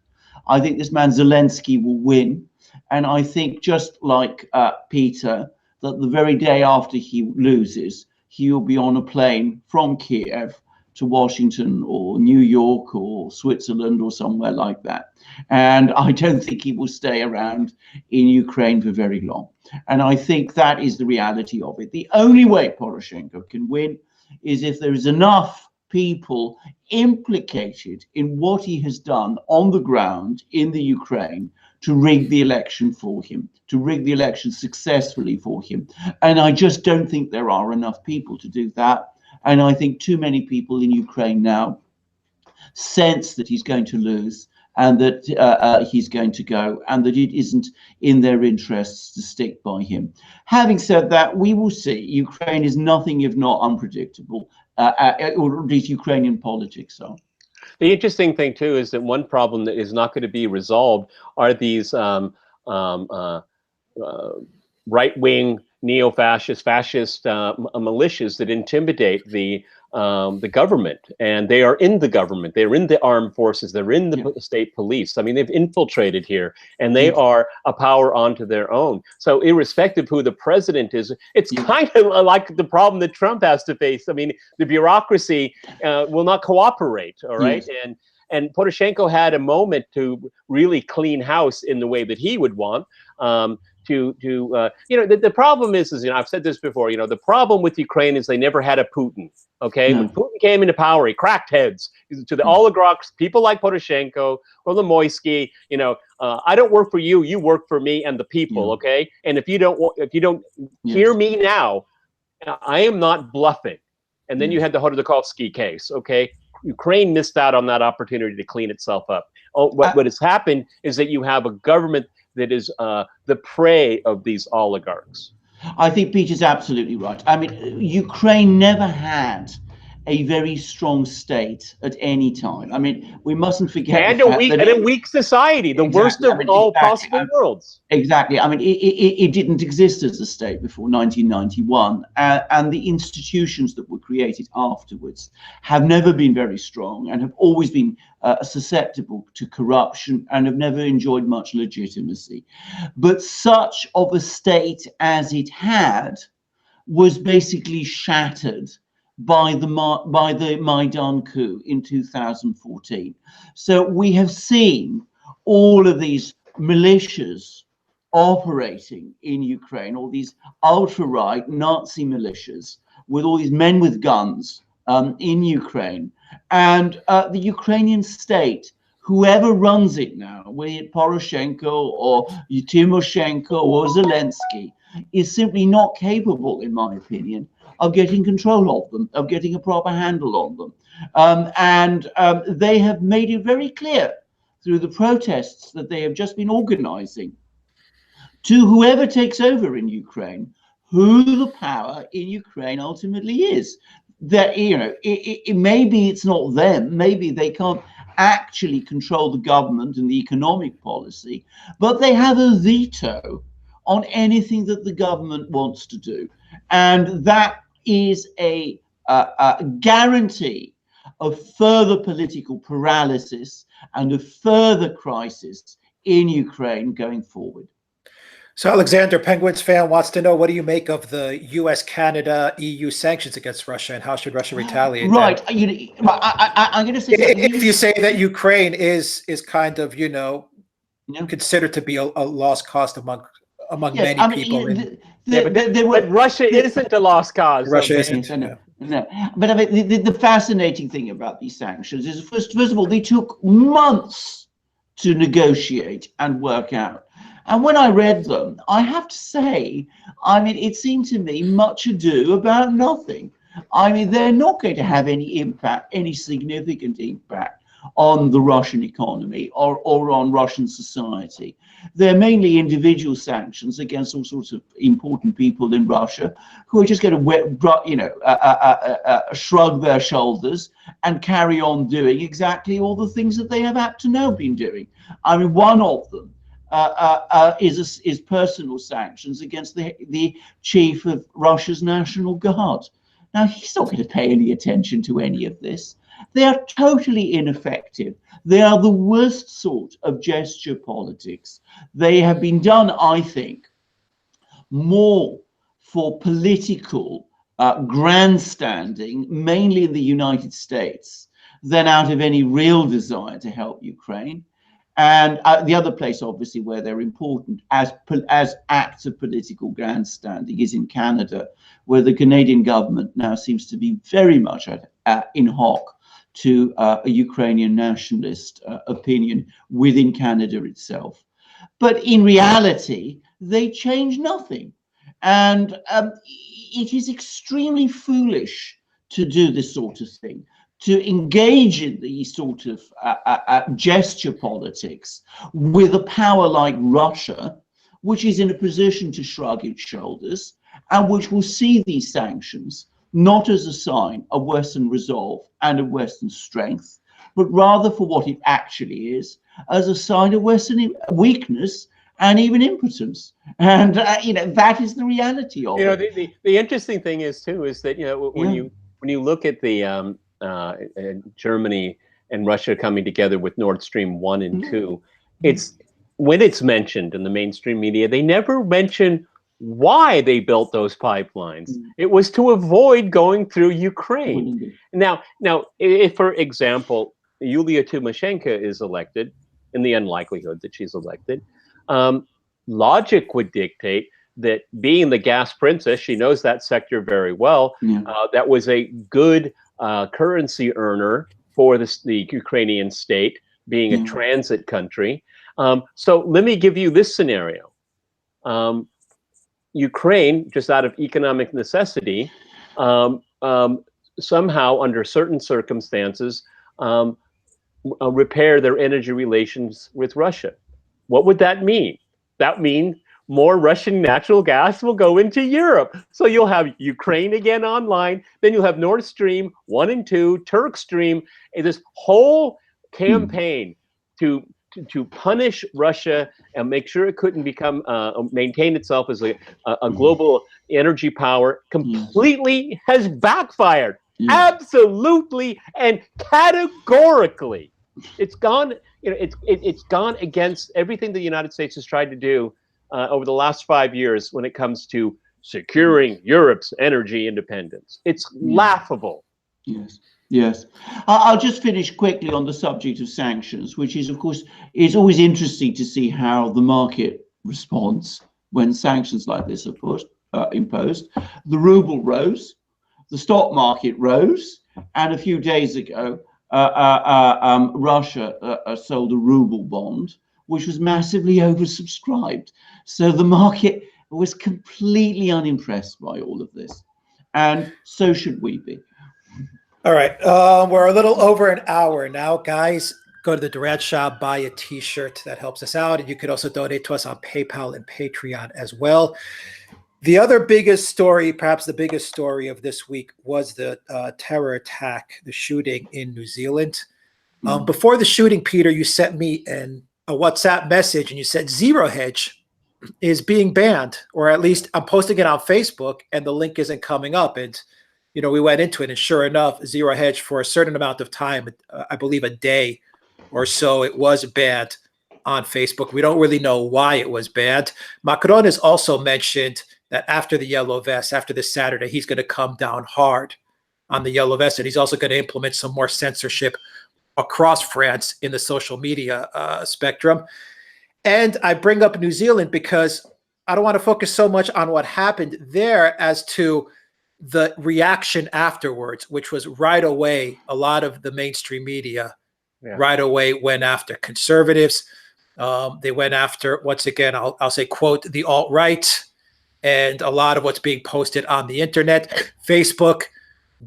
Speaker 3: I think this man Zelensky will win. And I think, just like Peter, that the very day after he loses, he will be on a plane from Kiev to Washington or New York or Switzerland or somewhere like that. And I don't think he will stay around in Ukraine for very long. And I think that is the reality of it. The only way Poroshenko can win is if there is enough people implicated in what he has done on the ground in the Ukraine to rig the election for him, to rig the election successfully for him. And I just don't think there are enough people to do that. And I think too many people in Ukraine now sense that he's going to lose and that he's going to go, and that it isn't in their interests to stick by him. Having said that, we will see. Ukraine is nothing if not unpredictable, or at least Ukrainian politics are.
Speaker 2: The interesting thing, too, is that one problem that is not going to be resolved are these right-wing, neo-fascist, fascist militias that intimidate the government. And they are in the government. They're in the armed forces. They're in the state police. I mean, they've infiltrated here, and they are a power onto their own. So irrespective of who the president is, it's kind of like the problem that Trump has to face. I mean, the bureaucracy will not cooperate, all right? And Poroshenko had a moment to really clean house in the way that he would want. You know, the problem is, you know, I've said this before, you know, the problem with Ukraine is they never had a Putin, okay? When Putin came into power, he cracked heads to the oligarchs, people like Poroshenko, Kolomoisky, you know, I don't work for you, you work for me and the people, okay? And if you don't hear me now, I am not bluffing. And then you had the Khodorkovsky case, okay? Ukraine missed out on that opportunity to clean itself up. What has happened is that you have a government that is the prey of these oligarchs?
Speaker 3: I think Peter's absolutely right. I mean, Ukraine never had a very strong state at any time. I mean, we mustn't forget
Speaker 2: And
Speaker 3: the fact that
Speaker 2: a weak society, the worst
Speaker 3: exactly,
Speaker 2: of
Speaker 3: I mean,
Speaker 2: all
Speaker 3: exactly,
Speaker 2: possible worlds.
Speaker 3: Exactly. I mean, it didn't exist as a state before 1991, and the institutions that were created afterwards have never been very strong and have always been susceptible to corruption and have never enjoyed much legitimacy. But such of a state as it had was basically shattered by the Maidan coup in 2014. So we have seen all of these militias operating in Ukraine, all these ultra-right Nazi militias with all these men with guns in Ukraine. And the Ukrainian state, whoever runs it now, whether it's Poroshenko or Tymoshenko or Zelensky, is simply not capable, in my opinion, of getting control of them, of getting a proper handle on them. They have made it very clear through the protests that they have just been organizing to whoever takes over in Ukraine, who the power in Ukraine ultimately is. That, you know, maybe it's not them, maybe they can't actually control the government and the economic policy, but they have a veto on anything that the government wants to do. And that is a guarantee of further political paralysis and a further crisis in Ukraine going forward.
Speaker 1: So Alexander, Penguins fan, wants to know, what do you make of the US, Canada, EU sanctions against Russia, and how should Russia retaliate?
Speaker 3: Right. I'm going to say
Speaker 1: if you say that Ukraine is kind of, considered to be a lost cause among
Speaker 3: yes,
Speaker 1: many people.
Speaker 2: But Russia isn't a lost cause.
Speaker 1: Russia isn't.
Speaker 3: No. But I mean, the fascinating thing about these sanctions is, first of all, they took months to negotiate and work out. And when I read them, I have to say, I mean, it seemed to me much ado about nothing. I mean, they're not going to have any impact, any significant impact on the Russian economy or on Russian society. They're mainly individual sanctions against all sorts of important people in Russia who are just going to, shrug their shoulders and carry on doing exactly all the things that they have up to now been doing. I mean, one of them is personal sanctions against the chief of Russia's National Guard. Now, he's not going to pay any attention to any of this. They are totally ineffective. They are the worst sort of gesture politics. They have been done, I think, more for political grandstanding, mainly in the United States, than out of any real desire to help Ukraine. And the other place, obviously, where they're important as acts of political grandstanding is in Canada, where the Canadian government now seems to be very much in hock to a Ukrainian nationalist opinion within Canada itself. But in reality, they change nothing. And it is extremely foolish to do this sort of thing, to engage in these sort of gesture politics with a power like Russia, which is in a position to shrug its shoulders and which will see these sanctions not as a sign of Western resolve and of Western strength, but rather for what it actually is, as a sign of Western weakness and even impotence. And that is the reality of it.
Speaker 2: The interesting thing is too is that when you look at the Germany and Russia coming together with Nord Stream 1 and 2, when it's mentioned in the mainstream media, they never mention why they built those pipelines. It was to avoid going through Ukraine. Now, if, for example, Yulia Tymoshenko is elected, in the unlikelihood that she's elected, logic would dictate that, being the gas princess, she knows that sector very well. That was a good currency earner for the Ukrainian state, being a transit country. So let me give you this scenario. Ukraine, just out of economic necessity, somehow, under certain circumstances, repair their energy relations with Russia. What would that mean? that means more Russian natural gas will go into Europe. So you'll have Ukraine again online. Then you'll have Nord Stream 1 and 2, Turk Stream, and this whole campaign to punish Russia and make sure it couldn't become maintain itself as a global energy power completely has backfired. Absolutely and categorically. It's gone. It's gone against everything the United States has tried to do over the last 5 years when it comes to securing Europe's energy independence. It's laughable.
Speaker 3: Yes. Yes. I'll just finish quickly on the subject of sanctions, which is, of course, it's always interesting to see how the market responds when sanctions like this are imposed. The ruble rose, the stock market rose, and a few days ago, Russia sold a ruble bond, which was massively oversubscribed. So the market was completely unimpressed by all of this. And so should we be.
Speaker 1: All right. We're a little over an hour now, guys. Go to the Duran shop, buy a t-shirt. That helps us out. And you could also donate to us on PayPal and Patreon as well. The other biggest story, perhaps the biggest story of this week, was the terror attack, the shooting in New Zealand. Before the shooting, Peter, you sent me a WhatsApp message and you said Zero Hedge is being banned, or at least I'm posting it on Facebook and the link isn't coming up. And, you know, we went into it and sure enough, Zero Hedge for a certain amount of time, I believe a day or so, it was banned on Facebook. We don't really know why it was banned. Macron has also mentioned that after the yellow vest, after this Saturday, he's going to come down hard on the yellow vest. And he's also going to implement some more censorship across France in the social media spectrum. And I bring up New Zealand because I don't want to focus so much on what happened there as to the reaction afterwards, which was right away, a lot of the mainstream media right away went after conservatives. They went after, once again, I'll say, quote, the alt-right, and a lot of what's being posted on the internet, Facebook,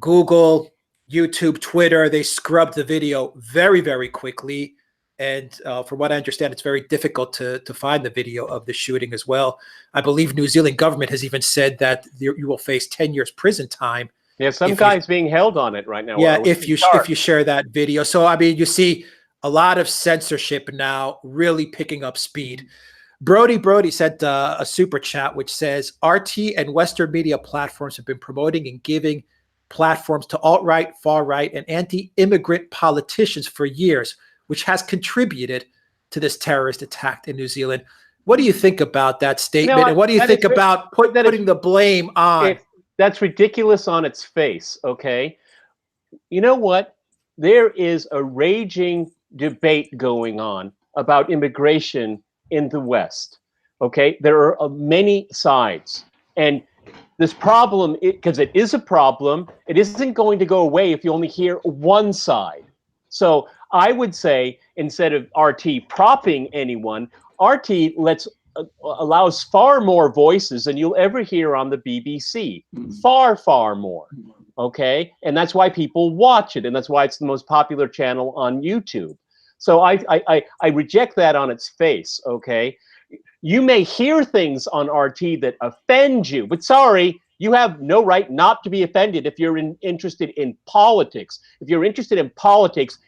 Speaker 1: Google, YouTube, Twitter. They scrubbed the video very, very quickly. And from what I understand, it's very difficult to find the video of the shooting as well. I believe New Zealand government has even said that you will face 10 years prison time.
Speaker 2: Yeah, some guy's being held on it right now.
Speaker 1: Yeah, if you share that video. So, I mean, you see a lot of censorship now really picking up speed. Brody sent a super chat which says, RT and Western media platforms have been promoting and giving platforms to alt-right, far-right, and anti-immigrant politicians for years, which has contributed to this terrorist attack in New Zealand. What do you think about that statement? And what do you think about putting the blame on?
Speaker 2: That's ridiculous on its face, okay? You know what? There is a raging debate going on about immigration in the West, okay? There are many sides. And this problem, because it is a problem, it isn't going to go away if you only hear one side. So I would say, instead of RT propping anyone, RT allows far more voices than you'll ever hear on the BBC. Far, far more. Okay? And that's why people watch it, and that's why it's the most popular channel on YouTube. So I reject that on its face, okay? You may hear things on RT that offend you, but sorry, you have no right not to be offended if you're interested in politics. If you're interested in politics,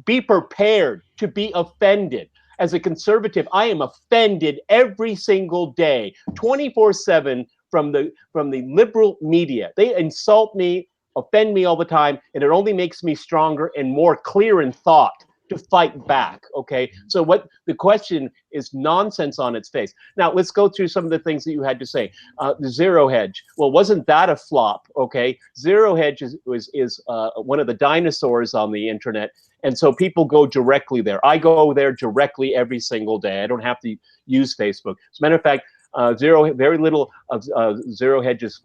Speaker 2: be prepared to be offended. As a conservative, I am offended every single day, 24/7 from the liberal media. They insult me, offend me all the time, and it only makes me stronger and more clear in thought to fight back, okay? So what the question is nonsense on its face. Now, let's go through some of the things that you had to say. The Zero Hedge, well, wasn't that a flop, okay? Zero Hedge is one of the dinosaurs on the internet, and so people go directly there. I go there directly every single day. I don't have to use Facebook. As a matter of fact, very little of Zero Hedge's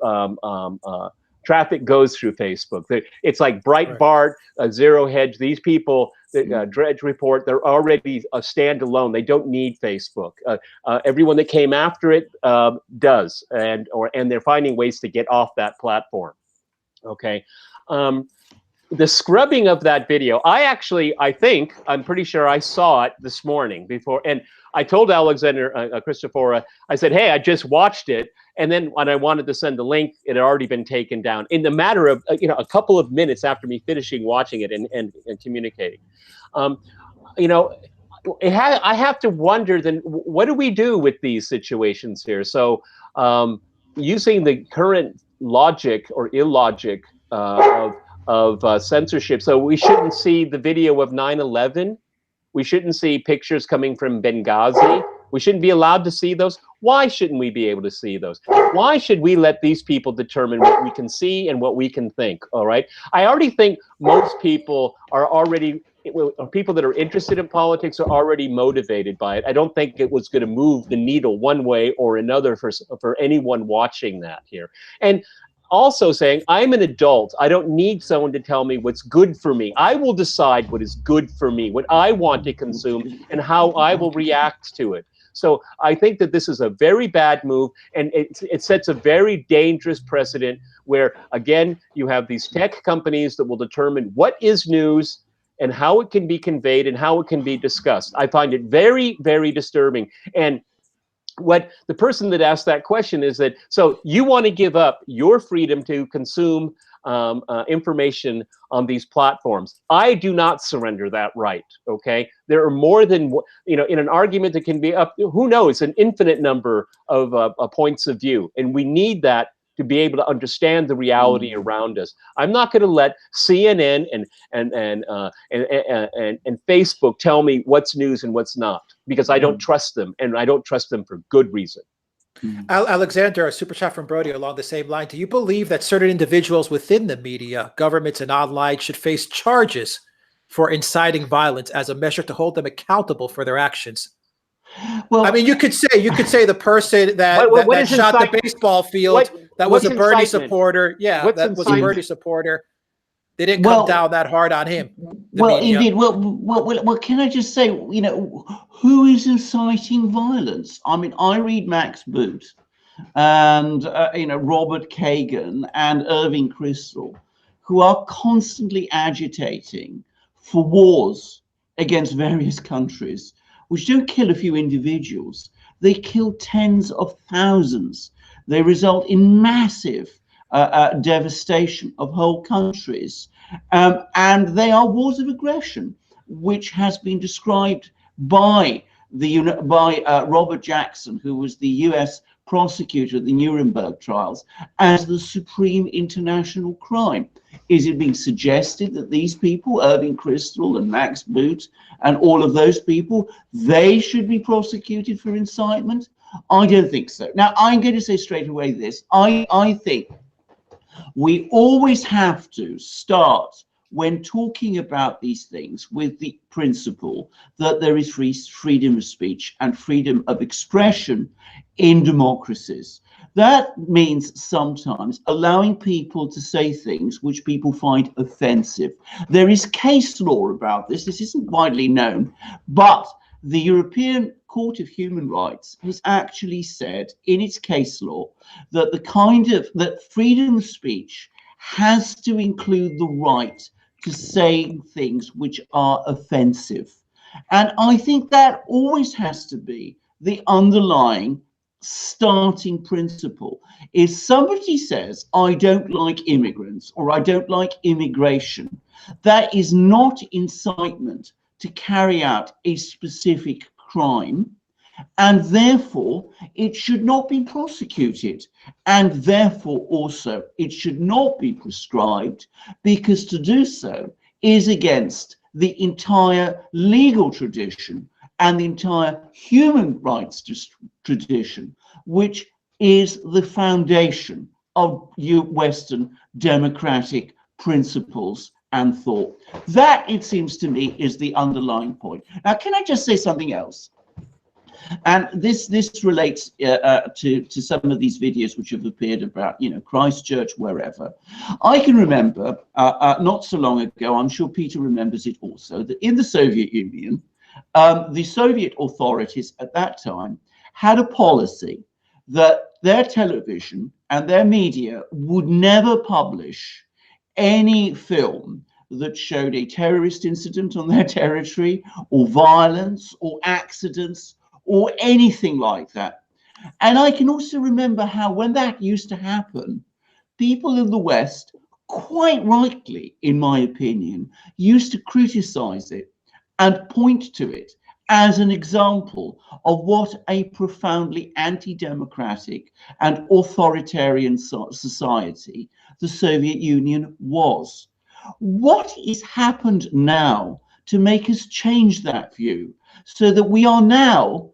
Speaker 2: traffic goes through Facebook. It's like Breitbart, Zero Hedge. These people, Dredge Report, they're already a standalone. They don't need Facebook. Everyone that came after it does, and they're finding ways to get off that platform. Okay, the scrubbing of that video, I'm pretty sure I saw it this morning before, and I told Alexander Christoforou, I said, hey, I just watched it, and then when I wanted to send the link, it had already been taken down in the matter of a couple of minutes after me finishing watching it and communicating. I have to wonder then, what do we do with these situations here? So using the current logic or illogic of censorship, so we shouldn't see the video of 9/11. We shouldn't see pictures coming from Benghazi. We shouldn't be allowed to see those. Why shouldn't we be able to see those? Why should we let these people determine what we can see and what we can think? All right. I already think most people are already, people that are interested in politics are already motivated by it. I don't think it was going to move the needle one way or another for anyone watching that here. And also saying, I'm an adult. I don't need someone to tell me what's good for me. I will decide what is good for me, what I want to consume, and how I will react to it. So I think that this is a very bad move, and it sets a very dangerous precedent where, again, you have these tech companies that will determine what is news and how it can be conveyed and how it can be discussed. I find it very, very disturbing. And what the person that asked that question is that, so you want to give up your freedom to consume information on these platforms. I do not surrender that right, okay? There are more than, in an argument that can be up, who knows, an infinite number of points of view. And we need that to be able to understand the reality around us. I'm not going to let CNN and Facebook tell me what's news and what's not, because I don't trust them, and I don't trust them for good reason.
Speaker 1: Alexander, a super chat from Brody along the same line. Do you believe that certain individuals within the media, governments, and online should face charges for inciting violence as a measure to hold them accountable for their actions? Well, I mean, you could say the person that shot the baseball field, that was a Bernie supporter. Yeah, that was a Bernie supporter. They didn't come down that hard on him.
Speaker 3: Well, indeed. Well, can I just say, who is inciting violence? I mean, I read Max Boot and, Robert Kagan and Irving Kristol, who are constantly agitating for wars against various countries, which don't kill a few individuals. They kill tens of thousands. They result in massive devastation of whole countries. And they are wars of aggression, which has been described by Robert Jackson, who was the US prosecutor at the Nuremberg trials, as the supreme international crime. Is it being suggested that these people, Irving Kristol and Max Boot and all of those people, they should be prosecuted for incitement? I don't think so. Now, I'm going to say straight away this. I think we always have to start when talking about these things with the principle that there is freedom of speech and freedom of expression in democracies. That means sometimes allowing people to say things which people find offensive. There is case law about this. This isn't widely known, but the European Court of Human Rights has actually said in its case law that that freedom of speech has to include the right to say things which are offensive. And I think that always has to be the underlying starting principle. If somebody says, I don't like immigrants or I don't like immigration, that is not incitement to carry out a specific crime, and therefore it should not be prosecuted, and therefore also it should not be prescribed, because to do so is against the entire legal tradition and the entire human rights tradition, which is the foundation of Western democratic principles and thought. That, it seems to me, is the underlying point. Now, can I just say something else? And this relates to some of these videos which have appeared about, Christchurch, wherever. I can remember not so long ago, I'm sure Peter remembers it also, that in the Soviet Union, the Soviet authorities at that time had a policy that their television and their media would never publish any film that showed a terrorist incident on their territory, or violence, or accidents, or anything like that. And I can also remember how, when that used to happen, people in the West, quite rightly, in my opinion, used to criticize it and point to it as an example of what a profoundly anti-democratic and authoritarian society the Soviet Union was. What has happened now to make us change that view, so that we are now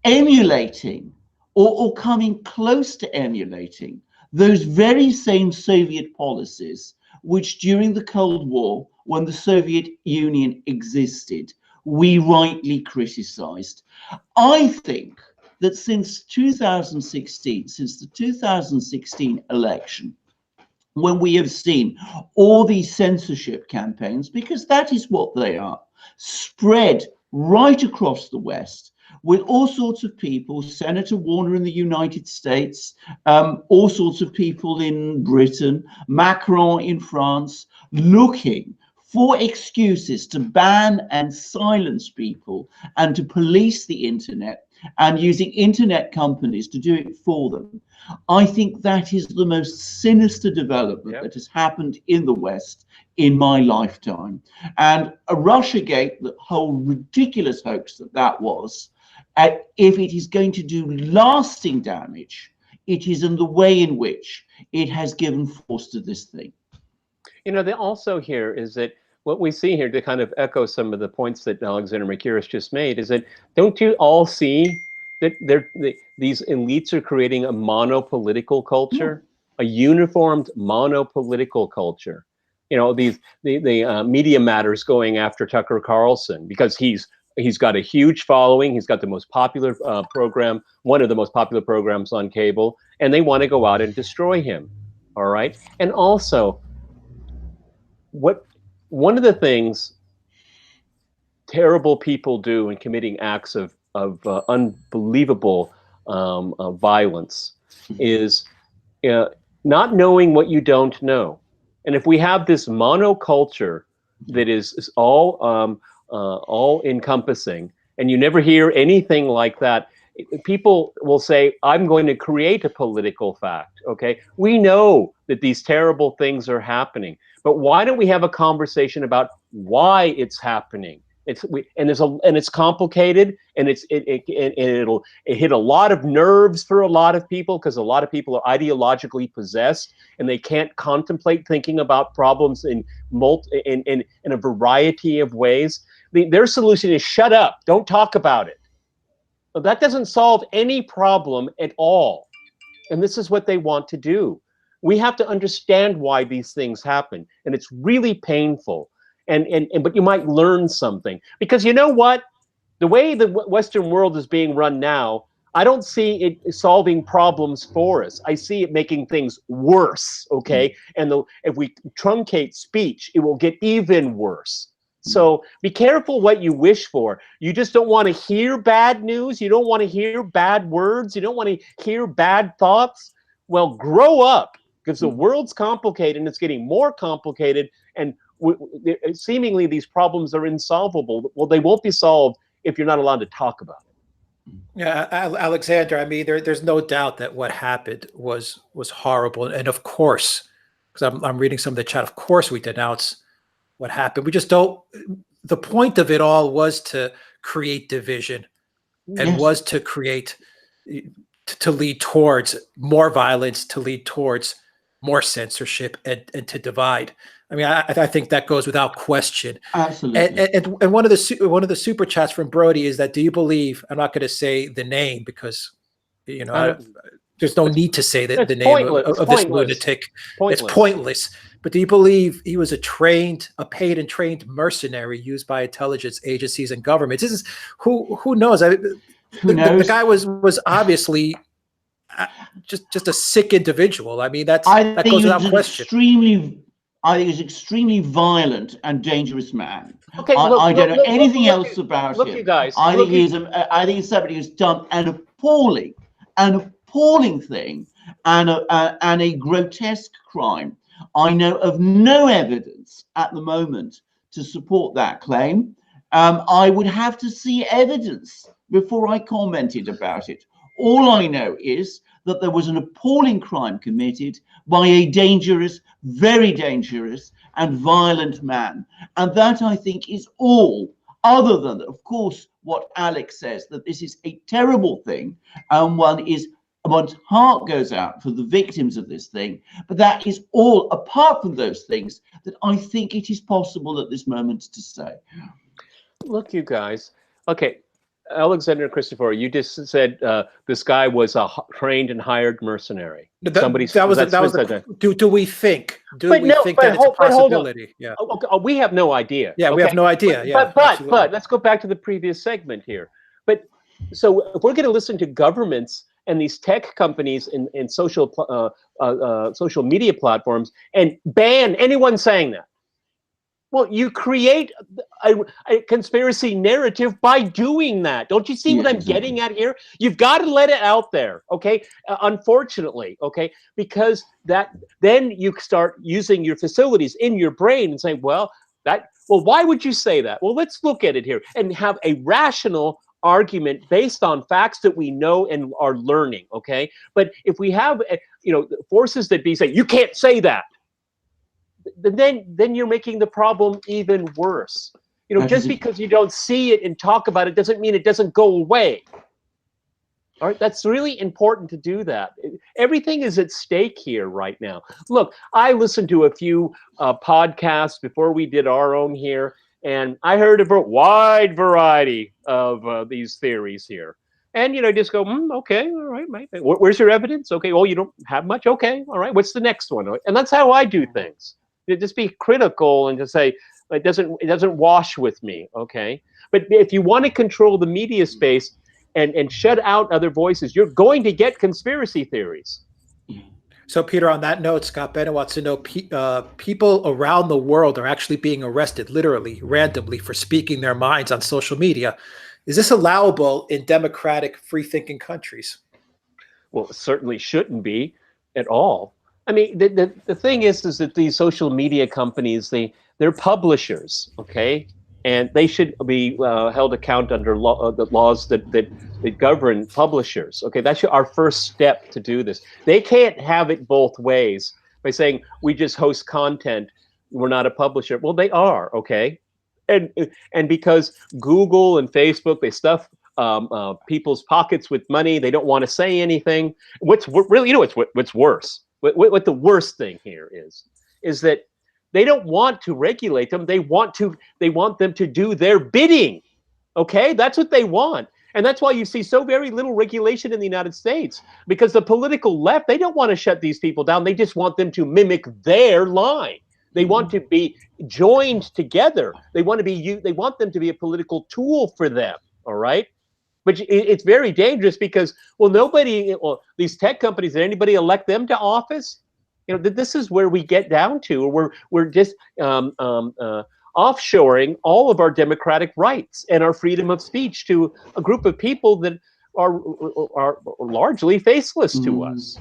Speaker 3: emulating or coming close to emulating those very same Soviet policies which, during the Cold War, when the Soviet Union existed, we rightly criticized? I think that since 2016, since the 2016 election, when we have seen all these censorship campaigns, because that is what they are, spread right across the West, with all sorts of people, Senator Warner in the United States, all sorts of people in Britain, Macron in France, looking for excuses to ban and silence people and to police the internet, and using internet companies to do it for them. I think that is the most sinister development that has happened in the West in my lifetime. And a Russiagate, the whole ridiculous hoax that was, if it is going to do lasting damage, it is in the way in which it has given force to this thing.
Speaker 2: You know, also here is that what we see here, to kind of echo some of the points that Alexander Mercouris just made, is that don't you all see that these elites are creating a monopolitical culture, a uniformed monopolitical culture? You know, the Media Matters going after Tucker Carlson because he's got a huge following. He's got the most popular program, one of the most popular programs on cable, and they want to go out and destroy him. All right. And also, one of the things terrible people do in committing acts of unbelievable violence is not knowing what you don't know. And if we have this monoculture that is all encompassing, and you never hear anything like that, people will say, I'm going to create a political fact. Okay, we know that these terrible things are happening, but why don't we have a conversation about why it's happening? It's complicated, and it'll hit a lot of nerves for a lot of people, because a lot of people are ideologically possessed and they can't contemplate thinking about problems in a variety of ways. Their solution is shut up, don't talk about it. But that doesn't solve any problem at all. And this is what they want to do. We have to understand why these things happen, and it's really painful. But you might learn something, because you know what? The way the Western world is being run now, I don't see it solving problems for us. I see it making things worse, okay? And if we truncate speech, it will get even worse. So be careful what you wish for. You just don't want to hear bad news. You don't want to hear bad words. You don't want to hear bad thoughts. Well, grow up, because the world's complicated, and it's getting more complicated, and seemingly these problems are insolvable. Well, they won't be solved if you're not allowed to talk about it.
Speaker 1: Yeah, Alexander, I mean, there's no doubt that what happened was horrible. And of course, because I'm reading some of the chat, of course we denounce what happened. We just don't, the point of it all was to create division, and was to create, to lead towards more violence, to lead towards more censorship, and to divide. I mean, I think that goes without question.
Speaker 3: Absolutely.
Speaker 1: And one of the super chats from Brody is that, do you believe, I'm not going to say the name because, you know, there's no need to say the name of this lunatic. It's pointless. But do you believe he was a paid and trained mercenary used by intelligence agencies and governments? This is who knows? The guy was obviously just a sick individual. I mean, that goes without question.
Speaker 3: I think he's an extremely violent and dangerous man.
Speaker 2: Okay,
Speaker 3: I don't know anything else about him.
Speaker 2: You guys.
Speaker 3: I think he's somebody who's done an appalling thing, and a grotesque crime. I know of no evidence at the moment to support that claim. I would have to see evidence before I commented about it. All I know is that there was an appalling crime committed by a dangerous, very dangerous and violent man. And that, I think, is all, other than, of course, what Alex says, that this is a terrible thing, and one's heart goes out for the victims of this thing. But that is all, apart from those things, that I think it is possible at this moment to say.
Speaker 2: Look, you guys. Okay, Alexander Christoforou, you just said this guy was a trained and hired mercenary. Do we think?
Speaker 1: Do we think that it's a possibility? Yeah.
Speaker 2: We have no idea.
Speaker 1: Yeah, we have no idea.
Speaker 2: But let's go back to the previous segment here. But so if we're going to listen to governments and these tech companies and social media platforms and ban anyone saying that, well, you create a conspiracy narrative by doing that. Don't you see what I'm getting at here? You've got to let it out there, okay? Unfortunately, okay? Because then you start using your facilities in your brain and saying, well, why would you say that? Well, let's look at it here and have a rational argument based on facts that we know and are learning, okay? But if we have, forces that be saying, you can't say that, then you're making the problem even worse. Just because you don't see it and talk about it doesn't mean it doesn't go away. All right, that's really important to do that. Everything is at stake here right now. Look, I listened to a few podcasts before we did our own here, and I heard a wide variety of these theories here. And, just go, okay, all right, where's your evidence? Okay, well, you don't have much. Okay, all right, what's the next one? And that's how I do things. Just be critical and just say, it doesn't wash with me, okay? But if you want to control the media space and shut out other voices, you're going to get conspiracy theories.
Speaker 1: So, Peter, on that note, Scott Bennett wants to know, people around the world are actually being arrested, literally, randomly, for speaking their minds on social media. Is this allowable in democratic, free-thinking countries?
Speaker 2: Well, it certainly shouldn't be at all. I mean, the thing is that these social media companies, they're publishers, okay? And they should be held account under the laws that govern publishers, okay? That's our first step to do this. They can't have it both ways by saying, we just host content, we're not a publisher. Well, they are, okay? And because Google and Facebook, they stuff people's pockets with money, they don't want to say anything. What's really, what's worse? What the worst thing here is that they don't want to regulate them. They want them to do their bidding. Okay, that's what they want, and that's why you see so very little regulation in the United States, because the political left, they don't want to shut these people down. They just want them to mimic their line. They want to be joined together. They want them to be a political tool for them. All right. But it's very dangerous because, these tech companies, did anybody elect them to office? This is where we get down to. We're just offshoring all of our democratic rights and our freedom of speech to a group of people that are largely faceless to us.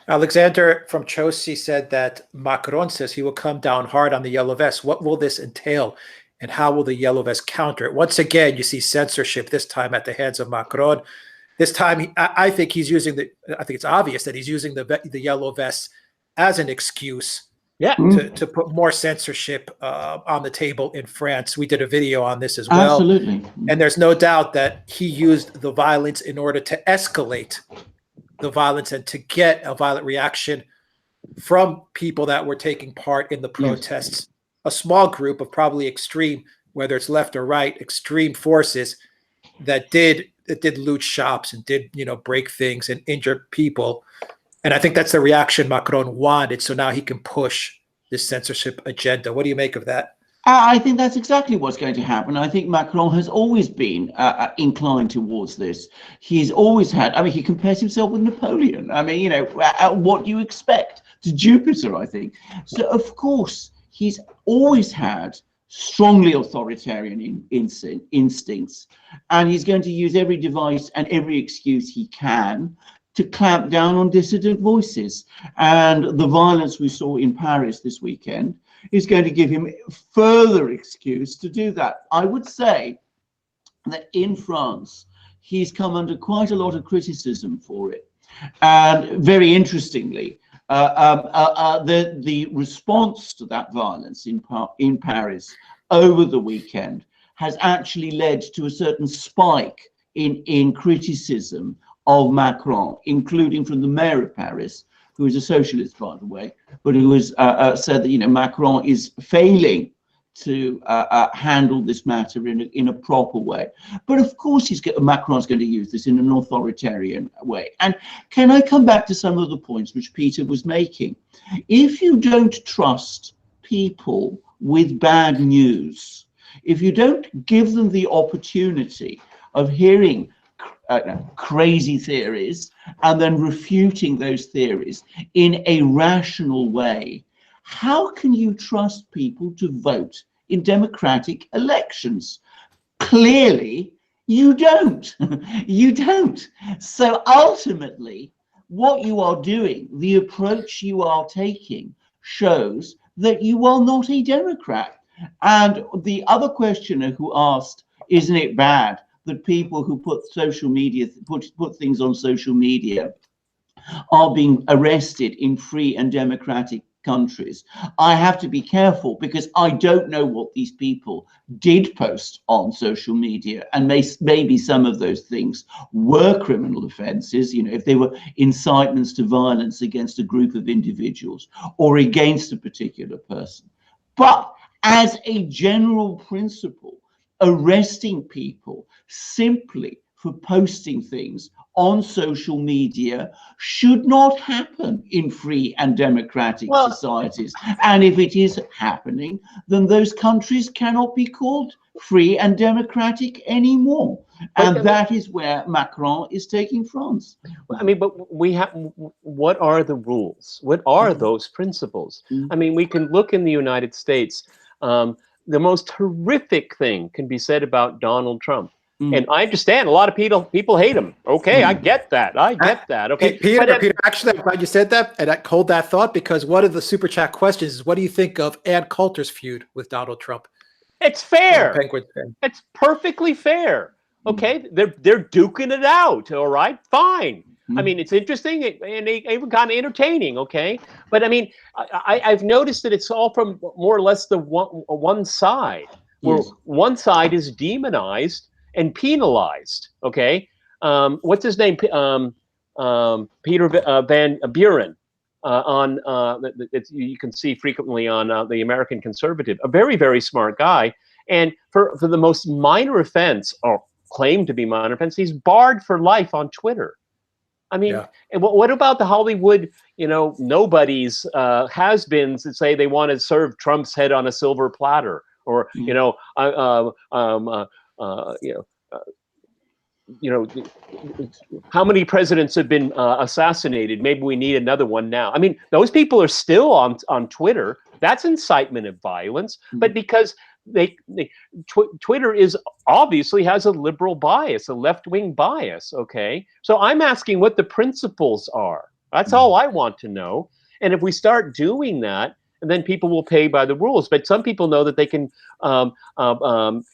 Speaker 1: Alexander from Chelsea said that Macron says he will come down hard on the yellow vest. What will this entail? And how will the yellow vest counter it? Once again, you see censorship, this time at the hands of Macron. This time, I think it's obvious that he's using the yellow vest as an excuse to put more censorship on the table in France. We did a video on this as well.
Speaker 3: Absolutely.
Speaker 1: And there's no doubt that he used the violence in order to escalate the violence and to get a violent reaction from people that were taking part in the protests. Yes. A small group of probably extreme, whether it's left or right, extreme forces that did loot shops and did, break things and injure people. And I think that's the reaction Macron wanted. So now he can push this censorship agenda. What do you make of that?
Speaker 3: I think that's exactly what's going to happen. I think Macron has always been inclined towards this. He's always had, he compares himself with Napoleon. What do you expect? To Jupiter, I think. So, of course, he's always had strongly authoritarian instincts, and he's going to use every device and every excuse he can to clamp down on dissident voices. And the violence we saw in Paris this weekend is going to give him further excuse to do that. I would say that in France, he's come under quite a lot of criticism for it. And very interestingly, the response to that violence in Paris over the weekend has actually led to a certain spike in criticism of Macron, including from the mayor of Paris, who is a socialist, by the way, but who has said that, you know, Macron is failing to handle this matter in a proper way. But of course, Macron's going to use this in an authoritarian way. And can I come back to some of the points which Peter was making? If you don't trust people with bad news, if you don't give them the opportunity of hearing crazy theories and then refuting those theories in a rational way, how can you trust people to vote in democratic elections? Clearly, you don't. You don't. So ultimately, what you are doing, the approach you are taking, shows that you are not a Democrat. And the other questioner who asked, isn't it bad that people who put things on social media are being arrested in free and democratic countries? I have to be careful because I don't know what these people did post on social media, and maybe some of those things were criminal offenses, you know, if they were incitements to violence against a group of individuals or against a particular person. But as a general principle, arresting people simply for posting things on social media should not happen in free and democratic societies. And if it is happening, then those countries cannot be called free and democratic anymore. And that is where Macron is taking France.
Speaker 2: I mean, but we have, what are the rules? What are those principles? I mean, we can look in the United States. The most horrific thing can be said about Donald Trump. And I understand a lot of people hate him. Okay, I get that. I get that. Okay,
Speaker 1: Peter, actually, I'm glad you said that, and I hold that thought, because one of the super chat questions is, what do you think of Ann Coulter's feud with Donald Trump?
Speaker 2: It's fair. It's perfectly fair. Okay, they're duking it out. All right, fine. I mean, it's interesting and even kind of entertaining. Okay, but I mean, I've noticed that it's all from more or less the one side, where one side is demonized and penalized. Okay, what's his name? Peter Van Buren you can see frequently on the American Conservative, a very, very smart guy, and for the most minor offense, or claimed to be minor offense, he's barred for life on Twitter. I mean, and what about the Hollywood, you know, nobodies, has-beens that say they want to serve Trump's head on a silver platter, or you know, how many presidents have been assassinated? Maybe we need another one now. I mean, those people are still on Twitter. That's incitement of violence, but because Twitter obviously has a liberal bias, a left-wing bias. Okay, so I'm asking what the principles are. That's all I want to know. And if we start doing that, and then people will pay by the rules. But some people know that they can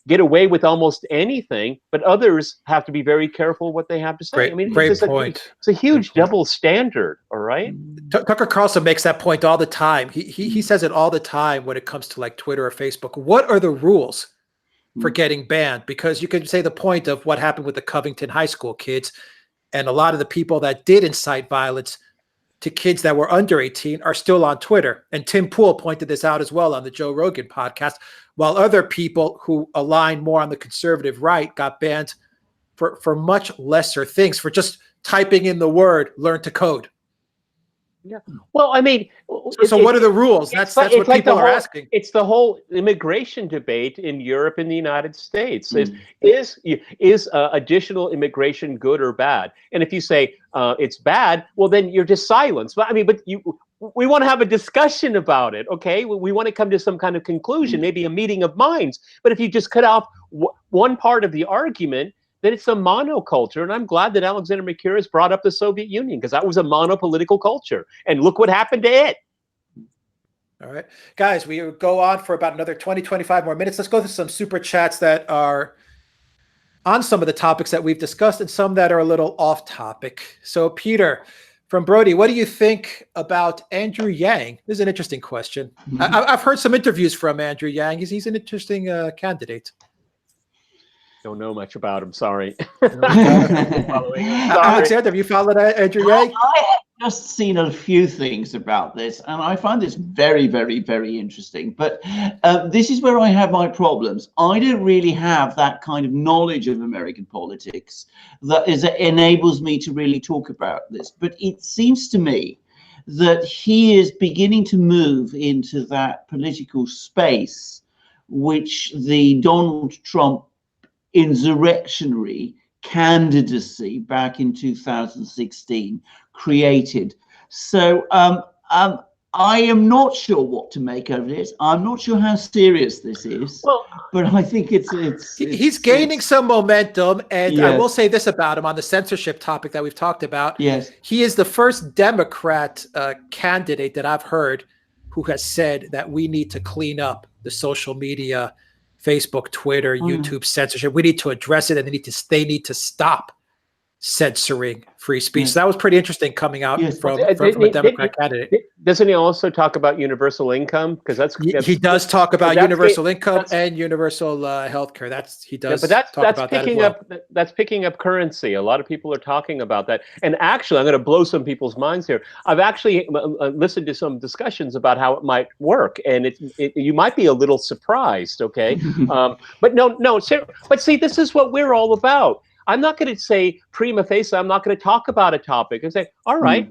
Speaker 2: get away with almost anything, but others have to be very careful what they have to say.
Speaker 1: Great point.
Speaker 2: It's a huge double standard. All right.
Speaker 1: Tucker Carlson makes that point all the time. He says it all the time when it comes to like Twitter or Facebook. What are the rules for getting banned? Because you could say the point of what happened with the Covington High School kids, and a lot of the people that did incite violence to kids that were under 18 are still on Twitter. And Tim Pool pointed this out as well on the Joe Rogan podcast, while other people who align more on the conservative right got banned for much lesser things, for just typing in the word "learn to code."
Speaker 2: Yeah. Well, I mean,
Speaker 1: so what are the rules? That's what people are asking.
Speaker 2: It's the whole immigration debate in Europe and the United States. Is additional immigration good or bad? And if you say it's bad, well, then you're just silenced. But I mean, we want to have a discussion about it. Okay, we want to come to some kind of conclusion, maybe a meeting of minds. But if you just cut off one part of the argument, that it's a monoculture. And I'm glad that Alexander Mercouris brought up the Soviet Union, because that was a monopolitical culture. And look what happened to it.
Speaker 1: All right, guys, we go on for about another 20, 25 more minutes. Let's go through some super chats that are on some of the topics that we've discussed and some that are a little off topic. So Peter from Brody, what do you think about Andrew Yang? This is an interesting question. I've heard some interviews from Andrew Yang. He's an interesting candidate.
Speaker 2: Don't know much about him. Sorry.
Speaker 1: Alexander, have you followed Andrew Yang?
Speaker 3: I have just seen a few things about this, and I find this very, very, very interesting. But this is where I have my problems. I don't really have that kind of knowledge of American politics that enables me to really talk about this. But it seems to me that he is beginning to move into that political space which the Donald Trump insurrectionary candidacy back in 2016 created. So I am not sure what to make of this. I'm not sure how serious this is.
Speaker 2: Well,
Speaker 3: but I think
Speaker 1: he's gaining some momentum, and
Speaker 3: yes.
Speaker 1: I will say this about him on the censorship topic that we've talked about.
Speaker 3: Yes,
Speaker 1: he is the first Democrat candidate that I've heard who has said that we need to clean up the social media, Facebook, Twitter, YouTube censorship. We need to address it, and they need to stop censoring free speech.
Speaker 3: Yes.
Speaker 1: So that was pretty interesting coming out from a Democrat candidate.
Speaker 2: Doesn't he also talk about universal income? Because
Speaker 1: he does talk about universal income and universal health care. He does.
Speaker 2: Yeah, but
Speaker 1: that's
Speaker 2: picking up. That's picking up currency. A lot of people are talking about that. And actually, I'm going to blow some people's minds here. I've actually listened to some discussions about how it might work, and you might be a little surprised. Okay, but no. But see, this is what we're all about. I'm not going to say prima facie, I'm not going to talk about a topic and say, all right,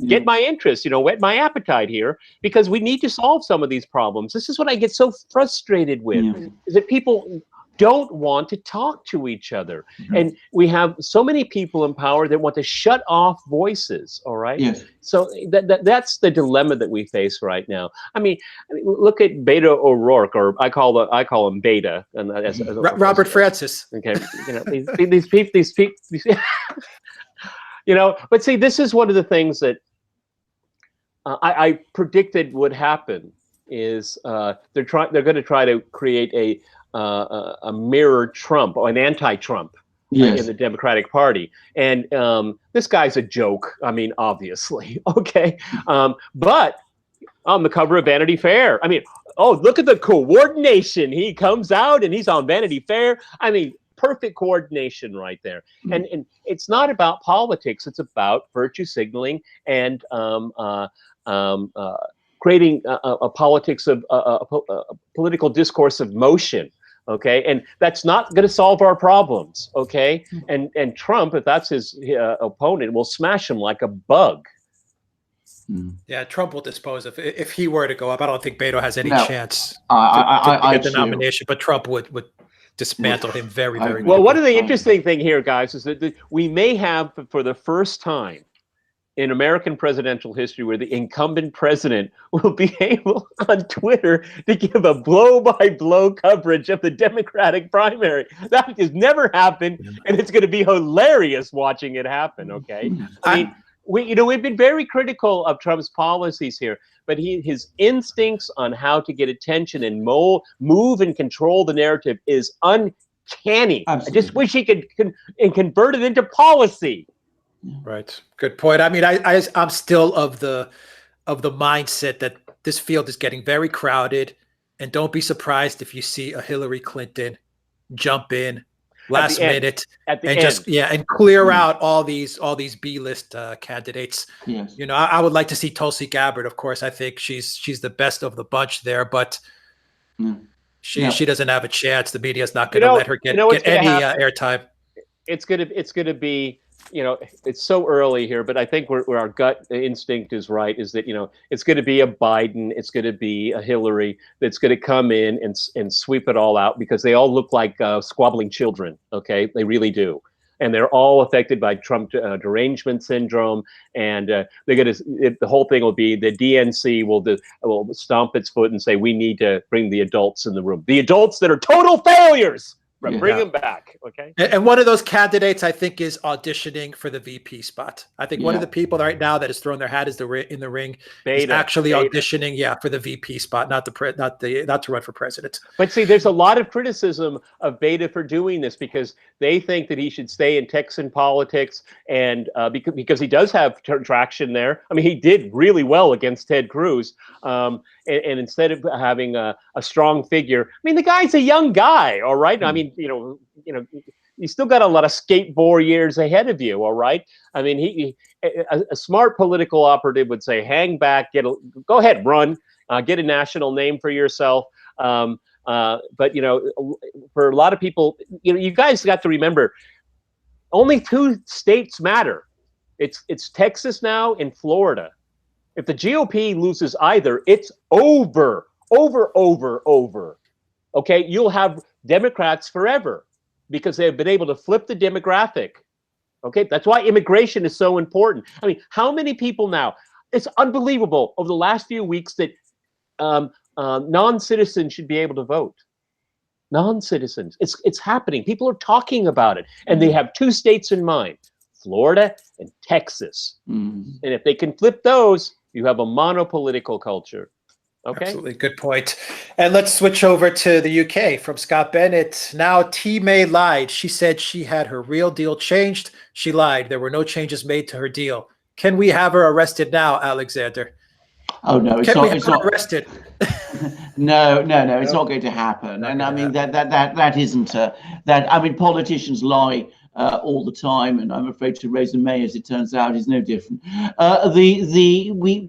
Speaker 2: get my interest, whet my appetite here, because we need to solve some of these problems. This is what I get so frustrated with, is that people don't want to talk to each other. And we have so many people in power that want to shut off voices, all right?
Speaker 3: Yes.
Speaker 2: So that's the dilemma that we face right now. I mean, look at Beto O'Rourke, or I call him Beta, and
Speaker 1: Robert Francis.
Speaker 2: Okay, these people, But see, this is one of the things that I predicted would happen. Is they're going to try to create a mirror Trump, or an anti-Trump.
Speaker 3: Yes.
Speaker 2: In the Democratic Party. And this guy's a joke. I mean, obviously. Okay. But on the cover of Vanity Fair, I mean, oh, look at the coordination. He comes out and he's on Vanity Fair. I mean, perfect coordination right there. And it's not about politics. It's about virtue signaling and creating a politics of a political discourse of motion. Okay, and that's not going to solve our problems. Okay, and Trump, if that's his opponent, will smash him like a bug.
Speaker 1: Yeah, Trump will dispose of if he were to go up. I don't think Beto has any chance to get the nomination, but Trump would dismantle him very, very
Speaker 2: well. One of the interesting thing here, guys, is that we may have for the first time in American presidential history where the incumbent president will be able on Twitter to give a blow-by-blow coverage of the Democratic primary. That has never happened, and it's going to be hilarious watching it happen, okay? I mean, we've been very critical of Trump's policies here, but his instincts on how to get attention and move and control the narrative is uncanny. Absolutely. I just wish he could convert it into policy.
Speaker 1: Right. Good point. I mean, I'm still of the mindset that this field is getting very crowded, and don't be surprised if you see a Hillary Clinton jump in last minute and clear out all these B-list candidates.
Speaker 3: Yes.
Speaker 1: I would like to see Tulsi Gabbard. Of course, I think she's the best of the bunch there, but she doesn't have a chance. The media's not going to let her get any airtime.
Speaker 2: It's gonna be. It's so early here, but I think where our gut instinct is right is that, it's going to be a Biden, it's going to be a Hillary that's going to come in and sweep it all out, because they all look like squabbling children. Okay, they really do. And they're all affected by Trump derangement syndrome. And the whole thing will be the DNC will stomp its foot and say, we need to bring the adults in the room. The adults that are total failures. Bring him back, okay?
Speaker 1: And one of those candidates, I think, is auditioning for the VP spot. I think one of the people right now that has thrown their hat in the ring is actually auditioning, for the VP spot, not to run for president.
Speaker 2: But see, there's a lot of criticism of Beta for doing this because they think that he should stay in Texan politics, and because he does have traction there. I mean, he did really well against Ted Cruz, and instead of having a strong figure, I mean, the guy's a young guy, all right. I mean, you still got a lot of skateboard years ahead of you, all right. I mean, a smart political operative would say, hang back, go ahead, run, get a national name for yourself. But for a lot of people, you guys got to remember, only 2 states matter. It's Texas now and Florida. If the GOP loses either, it's over. Okay, you'll have Democrats forever because they've been able to flip the demographic. Okay, that's why immigration is so important. I mean, how many people now? It's unbelievable over the last few weeks that non-citizens should be able to vote. Non-citizens, it's happening. People are talking about it, and they have 2 states in mind: Florida and Texas. And if they can flip those, you have a monopolitical culture. Okay.
Speaker 1: Absolutely. Good point. And let's switch over to the UK from Scott Bennett. Now, T. May lied. She said she had her real deal changed. She lied. There were no changes made to her deal. Can we have her arrested now, Alexander?
Speaker 3: Oh, no, it's not
Speaker 1: arrested.
Speaker 3: No, it's not going to happen. And I mean, that isn't I mean, politicians lie all the time, and I'm afraid Theresa May, as it turns out, is no different.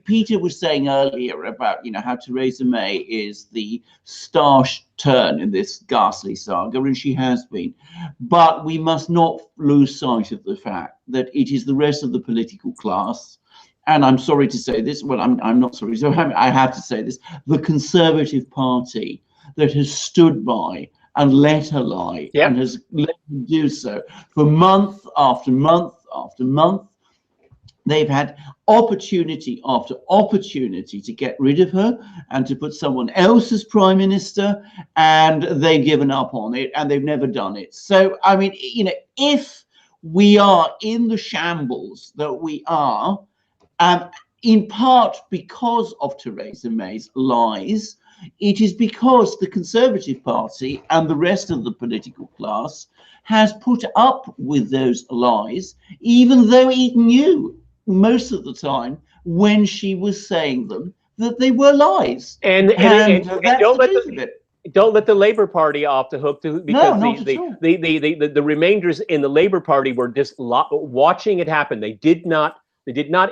Speaker 3: Peter was saying earlier about how Theresa May is the star turn in this ghastly saga, and she has been. But we must not lose sight of the fact that it is the rest of the political class. And I'm sorry to say this. Well, I'm not sorry. So I have to say this: the Conservative Party that has stood by and let her lie, and has let her do so for month after month after month. They've had opportunity after opportunity to get rid of her and to put someone else as prime minister, and they've given up on it, and they've never done it. So, I mean, if we are in the shambles that we are, in part because of Theresa May's lies, it is because the Conservative Party and the rest of the political class has put up with those lies, even though it knew most of the time when she was saying them that they were lies.
Speaker 2: And don't let the Labour Party off the hook because the remainders in the Labour Party were just watching it happen. They did not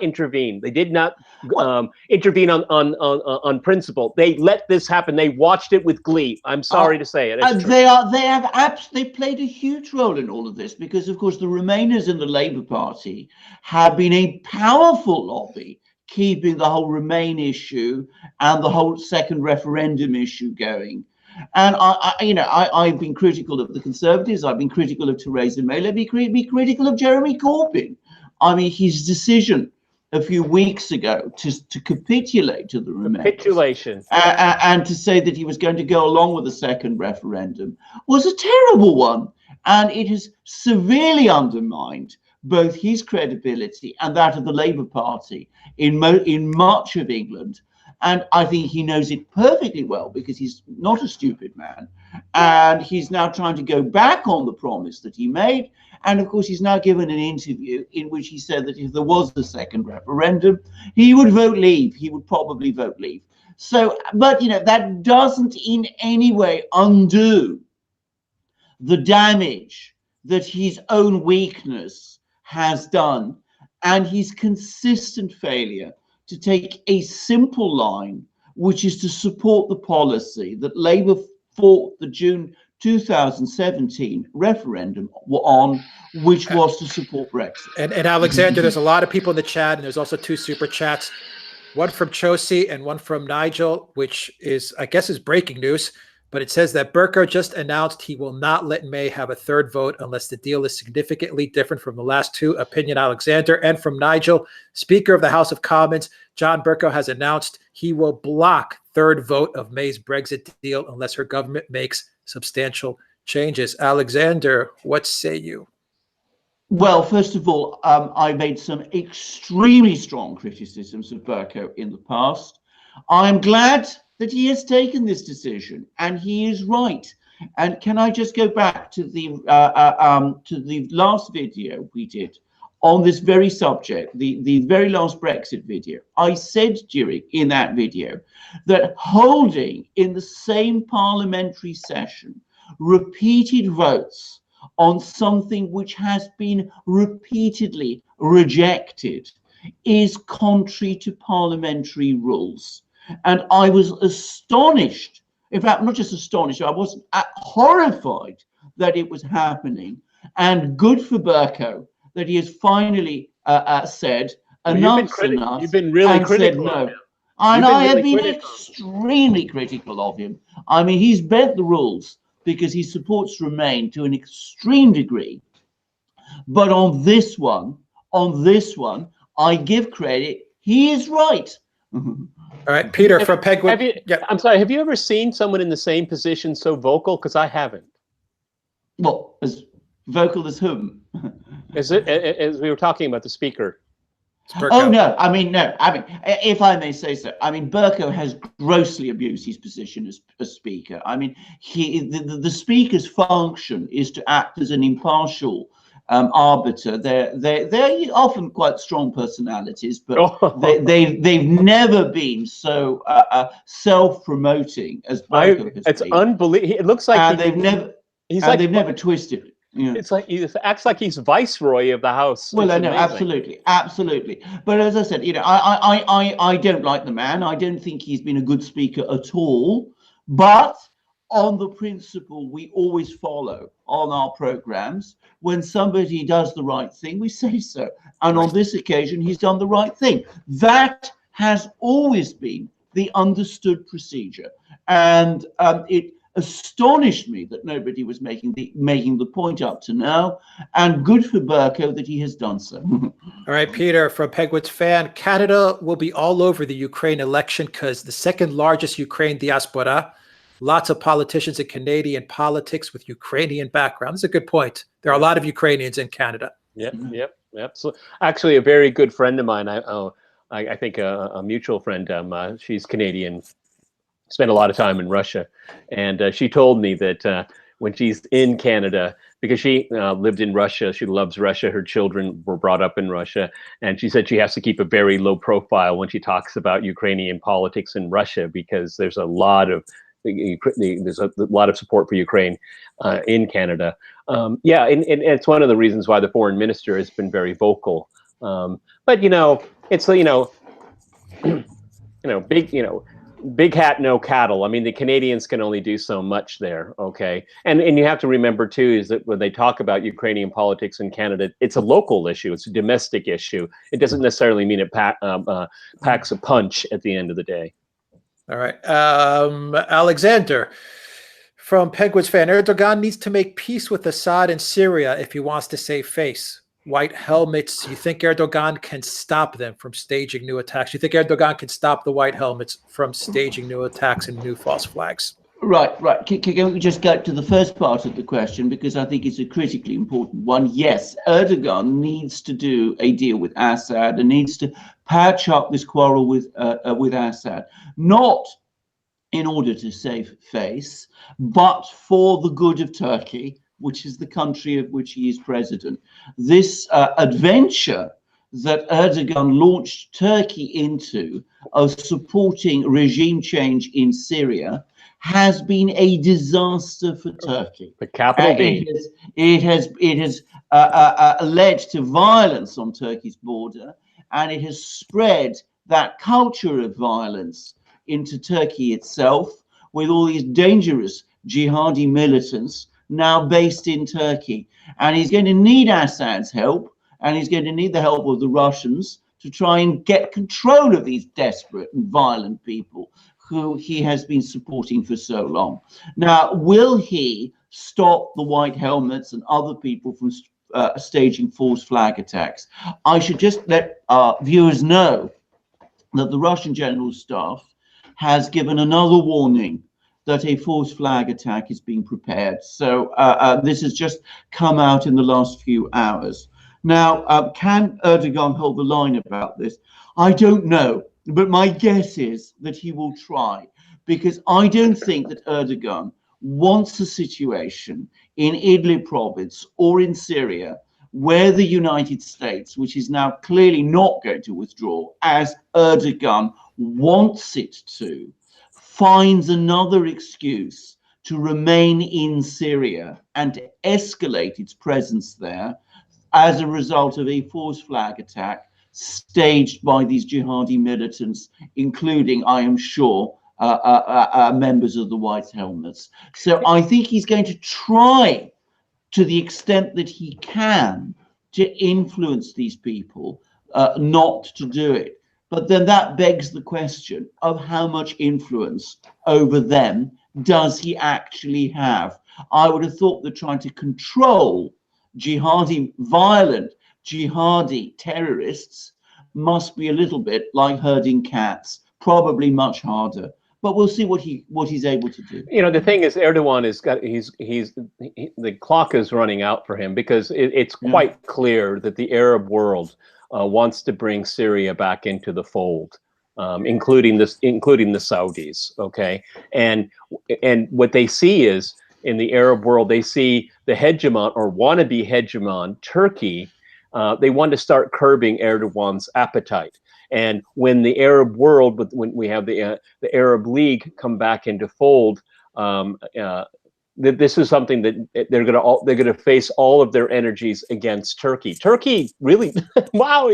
Speaker 2: intervene. They did not intervene on principle. They let this happen. They watched it with glee. I'm sorry to say it.
Speaker 3: They played a huge role in all of this because, of course, the Remainers in the Labour Party have been a powerful lobby keeping the whole Remain issue and the whole second referendum issue going. And I've been critical of the Conservatives. I've been critical of Theresa May. Let me be critical of Jeremy Corbyn. I mean, his decision a few weeks ago to capitulate to the Remainers and to say that he was going to go along with the second referendum was a terrible one. And it has severely undermined both his credibility and that of the Labour Party in much of England. And I think he knows it perfectly well because he's not a stupid man. And he's now trying to go back on the promise that he made. And of course, he's now given an interview in which he said that if there was a second referendum, he would vote leave. He would probably vote leave. So, but, that doesn't in any way undo the damage that his own weakness has done and his consistent failure to take a simple line, which is to support the policy that Labour fought the June 2017 referendum on, which was to support Brexit.
Speaker 1: And Alexander, there's a lot of people in the chat, and there's also 2 super chats, one from Chosy and one from Nigel, which is, I guess, is breaking news. But it says that Bercow just announced he will not let May have a third vote unless the deal is significantly different from the last 2. Opinion, Alexander. And from Nigel, Speaker of the House of Commons, John Bercow has announced he will block third vote of May's Brexit deal unless her government makes substantial changes. Alexander, what say you?
Speaker 3: Well, first of all, I made some extremely strong criticisms of Bercow in the past. I'm glad that he has taken this decision, and he is right. And can I just go back to the last video we did on this very subject, the very last Brexit video? I said in that video that holding in the same parliamentary session repeated votes on something which has been repeatedly rejected is contrary to parliamentary rules. And I was astonished, in fact, not just astonished, I was horrified that it was happening. And good for Bercow that he has finally said, enough's enough.
Speaker 2: You've been really critical
Speaker 3: no.
Speaker 2: of him.
Speaker 3: And I have been extremely critical of him. I mean, he's bent the rules because he supports Remain to an extreme degree. But on this one, I give credit. He is right.
Speaker 1: All right, Peter from Pegwood.
Speaker 2: I'm sorry, have you ever seen someone in the same position so vocal? Because I haven't.
Speaker 3: Well, as vocal as whom?
Speaker 2: As we were talking about the speaker.
Speaker 3: Oh no! I mean, if I may say so, I mean, Bercow has grossly abused his position as speaker. I mean, the speaker's function is to act as an impartial arbiter. They're often quite strong personalities, but they've never been so self-promoting as Bercow has
Speaker 2: it's
Speaker 3: been.
Speaker 2: unbelievable. It looks like
Speaker 3: they've never twisted it. Yeah.
Speaker 2: It's like he acts like he's viceroy of the house.
Speaker 3: Well, I know, absolutely. But as I said, I don't like the man. I don't think he's been a good speaker at all. But on the principle we always follow on our programs, when somebody does the right thing, we say so. And on this occasion, he's done the right thing. That has always been the understood procedure, and it astonished me that nobody was making the point up to now, and good for Bercow that he has done so.
Speaker 1: All right, Peter from Pegwood's fan, Canada will be all over the Ukraine election because the second largest Ukraine diaspora, lots of politicians in Canadian politics with Ukrainian background. That's a good point. There are a lot of Ukrainians in Canada.
Speaker 2: Yep. So actually, a very good friend of mine, I think a mutual friend, she's Canadian, spent a lot of time in Russia, and she told me that when she's in Canada, because she lived in Russia, she loves Russia, her children were brought up in Russia, and she said she has to keep a very low profile when she talks about Ukrainian politics in Russia, because there's a lot of support for Ukraine in Canada. And it's one of the reasons why the foreign minister has been very vocal. But it's big hat, no cattle. I mean, the Canadians can only do so much there, okay? And you have to remember, too, is that when they talk about Ukrainian politics in Canada, it's a local issue. It's a domestic issue. It doesn't necessarily mean it packs a punch at the end of the day.
Speaker 1: All right. Alexander from Pegwood's fan, Erdogan needs to make peace with Assad and Syria if he wants to save face. White helmets, you think Erdogan can stop them from staging new attacks? You think Erdogan can stop the white helmets from staging new attacks and new false flags?
Speaker 3: Right. Can we just get to the first part of the question, because I think it's a critically important one. Yes, Erdogan needs to do a deal with Assad and needs to patch up this quarrel with Assad, not in order to save face, but for the good of Turkey, which is the country of which he is president. This adventure that Erdogan launched Turkey into of supporting regime change in Syria has been a disaster for Turkey.
Speaker 2: The capital D.
Speaker 3: It has led to violence on Turkey's border, and it has spread that culture of violence into Turkey itself, with all these dangerous jihadi militants now based in Turkey. And he's going to need Assad's help, and he's going to need the help of the Russians to try and get control of these desperate and violent people who he has been supporting for so long. Now, will he stop the white helmets and other people from staging false flag attacks? I should just let our viewers know that the Russian General Staff has given another warning that a false flag attack is being prepared. So this has just come out in the last few hours. Now, can Erdogan hold the line about this? I don't know, but my guess is that he will try, because I don't think that Erdogan wants a situation in Idlib province or in Syria where the United States, which is now clearly not going to withdraw, as Erdogan wants it to, finds another excuse to remain in Syria and to escalate its presence there as a result of a false flag attack staged by these jihadi militants, including, I am sure, members of the White Helmets. So I think he's going to try, to the extent that he can, to influence these people not to do it. But then that begs the question of how much influence over them does he actually have? I would have thought that trying to control violent jihadi terrorists must be a little bit like herding cats, probably much harder. But we'll see what he's able to do.
Speaker 2: You know, the thing is, Erdogan the clock is running out for him, because it's quite clear that the Arab world wants to bring Syria back into the fold, including the Saudis. Okay, and what they see is, in the Arab world, they see the hegemon or wannabe hegemon Turkey. They want to start curbing Erdogan's appetite. And when the Arab world, when we have the Arab League come back into fold, this is something that they're going to face all of their energies against Turkey. Turkey really, wow,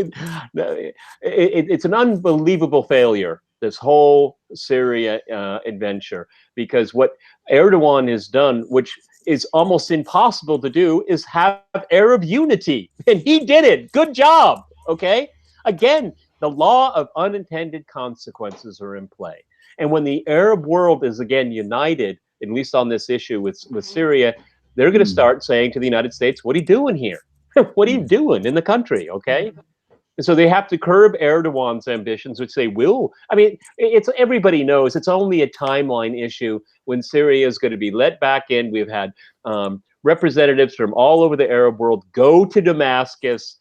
Speaker 2: it's an unbelievable failure, this whole Syria adventure, because what Erdogan has done, which is almost impossible to do, is have Arab unity, and he did it. Good job. Okay, again, the law of unintended consequences are in play. And when the Arab world is again united, at least on this issue with Syria, they're going to start saying to the United States, what are you doing here? What are you doing in the country? Okay. And so they have to curb Erdogan's ambitions, which they will. I mean, everybody knows it's only a timeline issue when Syria is going to be let back in. We've had representatives from all over the Arab world go to Damascus,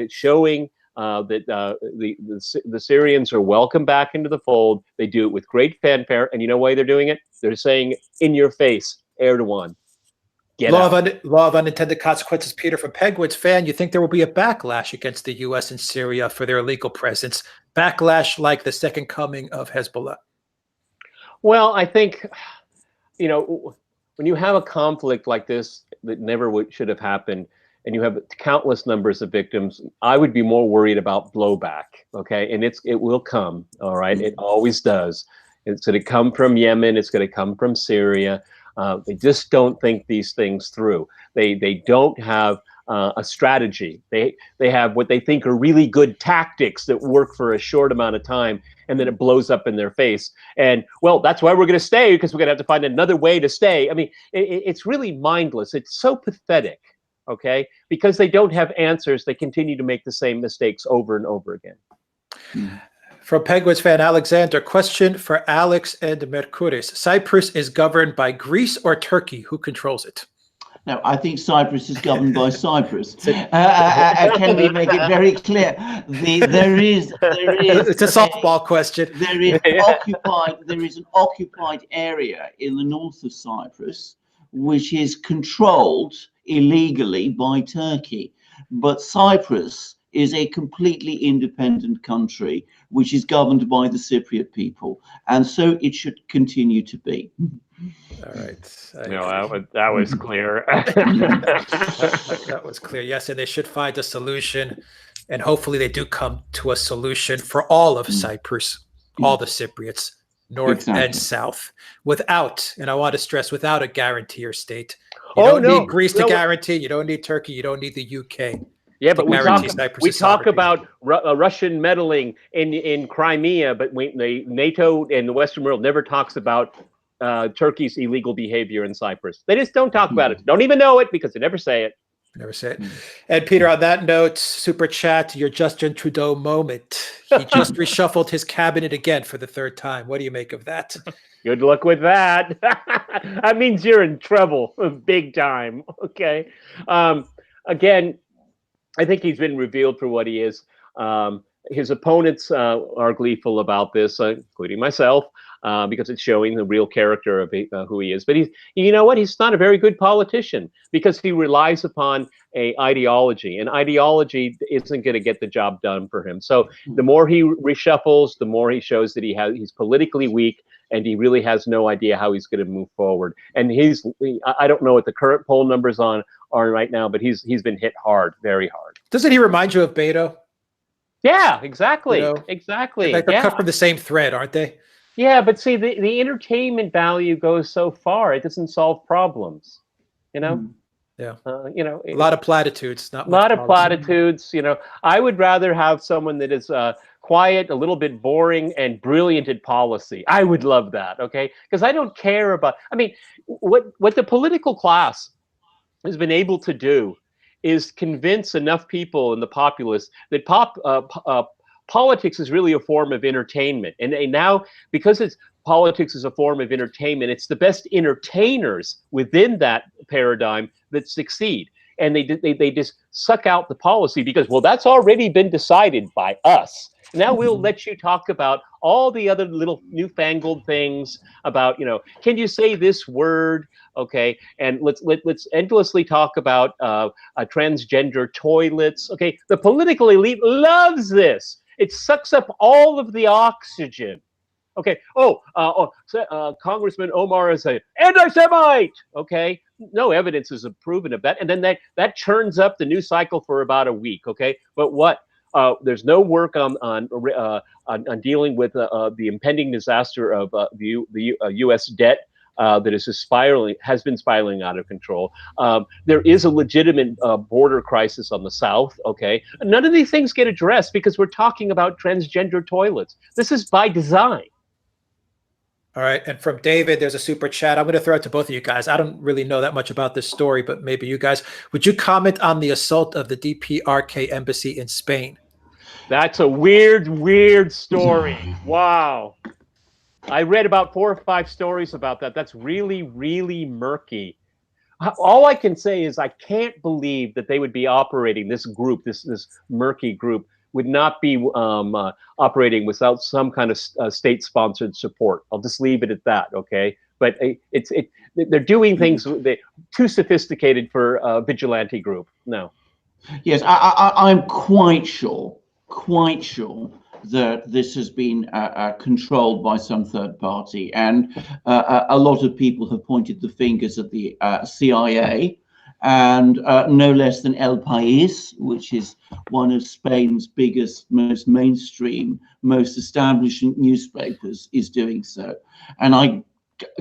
Speaker 2: showing that the Syrians are welcome back into the fold. They do it with great fanfare, and you know why they're doing it? They're saying, in your face, Erdogan, get out.
Speaker 1: Law of unintended consequences. Peter from Penguins fan, you think there will be a backlash against the U.S. and Syria for their illegal presence? Backlash like the second coming of Hezbollah?
Speaker 2: Well, I think, you know, when you have a conflict like this that never should have happened, and you have countless numbers of victims, I would be more worried about blowback, okay? And it will come, all right? It always does. It's going to come from Yemen. It's going to come from Syria. They just don't think these things through. They don't have a strategy. They have what they think are really good tactics that work for a short amount of time, and then it blows up in their face. And, well, that's why we're going to stay, because we're going to have to find another way to stay. I mean, it's really mindless. It's so pathetic. Okay, because they don't have answers, they continue to make the same mistakes over and over again.
Speaker 1: From Penguins fan Alexander, question for Alex and Mercouris. Cyprus is governed by Greece or Turkey? Who controls it?
Speaker 3: No, I think Cyprus is governed by Cyprus. Can we make it very clear? There is.
Speaker 1: It's a softball question.
Speaker 3: There is an occupied area in the north of Cyprus, which is controlled illegally by Turkey. But Cyprus is a completely independent country, which is governed by the Cypriot people. And so it should continue to be.
Speaker 1: All right.
Speaker 2: No, that was clear.
Speaker 1: That was clear. Yes, and they should find a solution. And hopefully they do come to a solution for all of Cyprus, all the Cypriots, north and south, without, and I want to stress, without a guarantor state. You don't need Greece to guarantee. You don't need Turkey. You don't need the UK.
Speaker 2: Yeah, but we talk about Russian meddling in Crimea, but NATO and the Western world never talks about Turkey's illegal behavior in Cyprus. They just don't talk about it. Don't even know it because they never say it.
Speaker 1: Never say it. And Peter, on that note, super chat, your Justin Trudeau moment. He just reshuffled his cabinet again for the third time. What do you make of that?
Speaker 2: Good luck with that. That means you're in trouble, big time. Okay. Again, I think he's been revealed for what he is. His opponents are gleeful about this, including myself, because it's showing the real character of who he is. But you know what? He's not a very good politician because he relies upon a ideology, and ideology isn't going to get the job done for him. So the more he reshuffles, the more he shows that he's politically weak, and he really has no idea how he's going to move forward. And I don't know what the current poll numbers are right now, but he's been hit hard, very hard.
Speaker 1: Doesn't he remind you of Beto?
Speaker 2: Yeah, exactly.
Speaker 1: You know,
Speaker 2: exactly.
Speaker 1: like they're cut from the same thread, aren't they?
Speaker 2: Yeah, but see, the entertainment value goes so far; it doesn't solve problems. You know.
Speaker 1: Yeah.
Speaker 2: You know,
Speaker 1: a lot of platitudes, not
Speaker 2: a lot
Speaker 1: much
Speaker 2: of
Speaker 1: policy.
Speaker 2: platitudes. You know, I would rather have someone that is quiet, a little bit boring, and brilliant at policy. I would love that. Okay, because I don't care about. I mean, what the political class has been able to do is convince enough people in the populace that politics is really a form of entertainment, and now because politics is a form of entertainment, it's the best entertainers within that paradigm that succeed, and they just suck out the policy because, well, that's already been decided by us. Now we'll let you talk about all the other little newfangled things about, you know, can you say this word? Okay, and let's endlessly talk about transgender toilets. Okay, the political elite loves this. It sucks up all of the oxygen. Okay. Congressman Omar is an anti-Semite. Okay. No evidence is proven of that, and then that churns up the news cycle for about a week. Okay, but what? There's no work on dealing with the impending disaster of the U.S. debt that has been spiraling out of control. There is a legitimate border crisis on the south. Okay, none of these things get addressed because we're talking about transgender toilets. This is by design.
Speaker 1: All right, and from David, there's a super chat. I'm going to throw it to both of you guys. I don't really know that much about this story, but maybe you guys. Would you comment on the assault of the DPRK embassy in Spain?
Speaker 2: That's a weird story. Wow. I read about 4 or 5 stories about that. That's really murky. All I can say is I can't believe that they would be operating this group, this murky group, would not be operating without some kind of state-sponsored support. I'll just leave it at that, okay? But they're doing things too sophisticated for a vigilante group. No.
Speaker 3: Yes, I'm quite sure that this has been controlled by some third party, and a lot of people have pointed the fingers at the CIA, and no less than El País, which is one of Spain's biggest, most mainstream, most established newspapers, is doing so. And I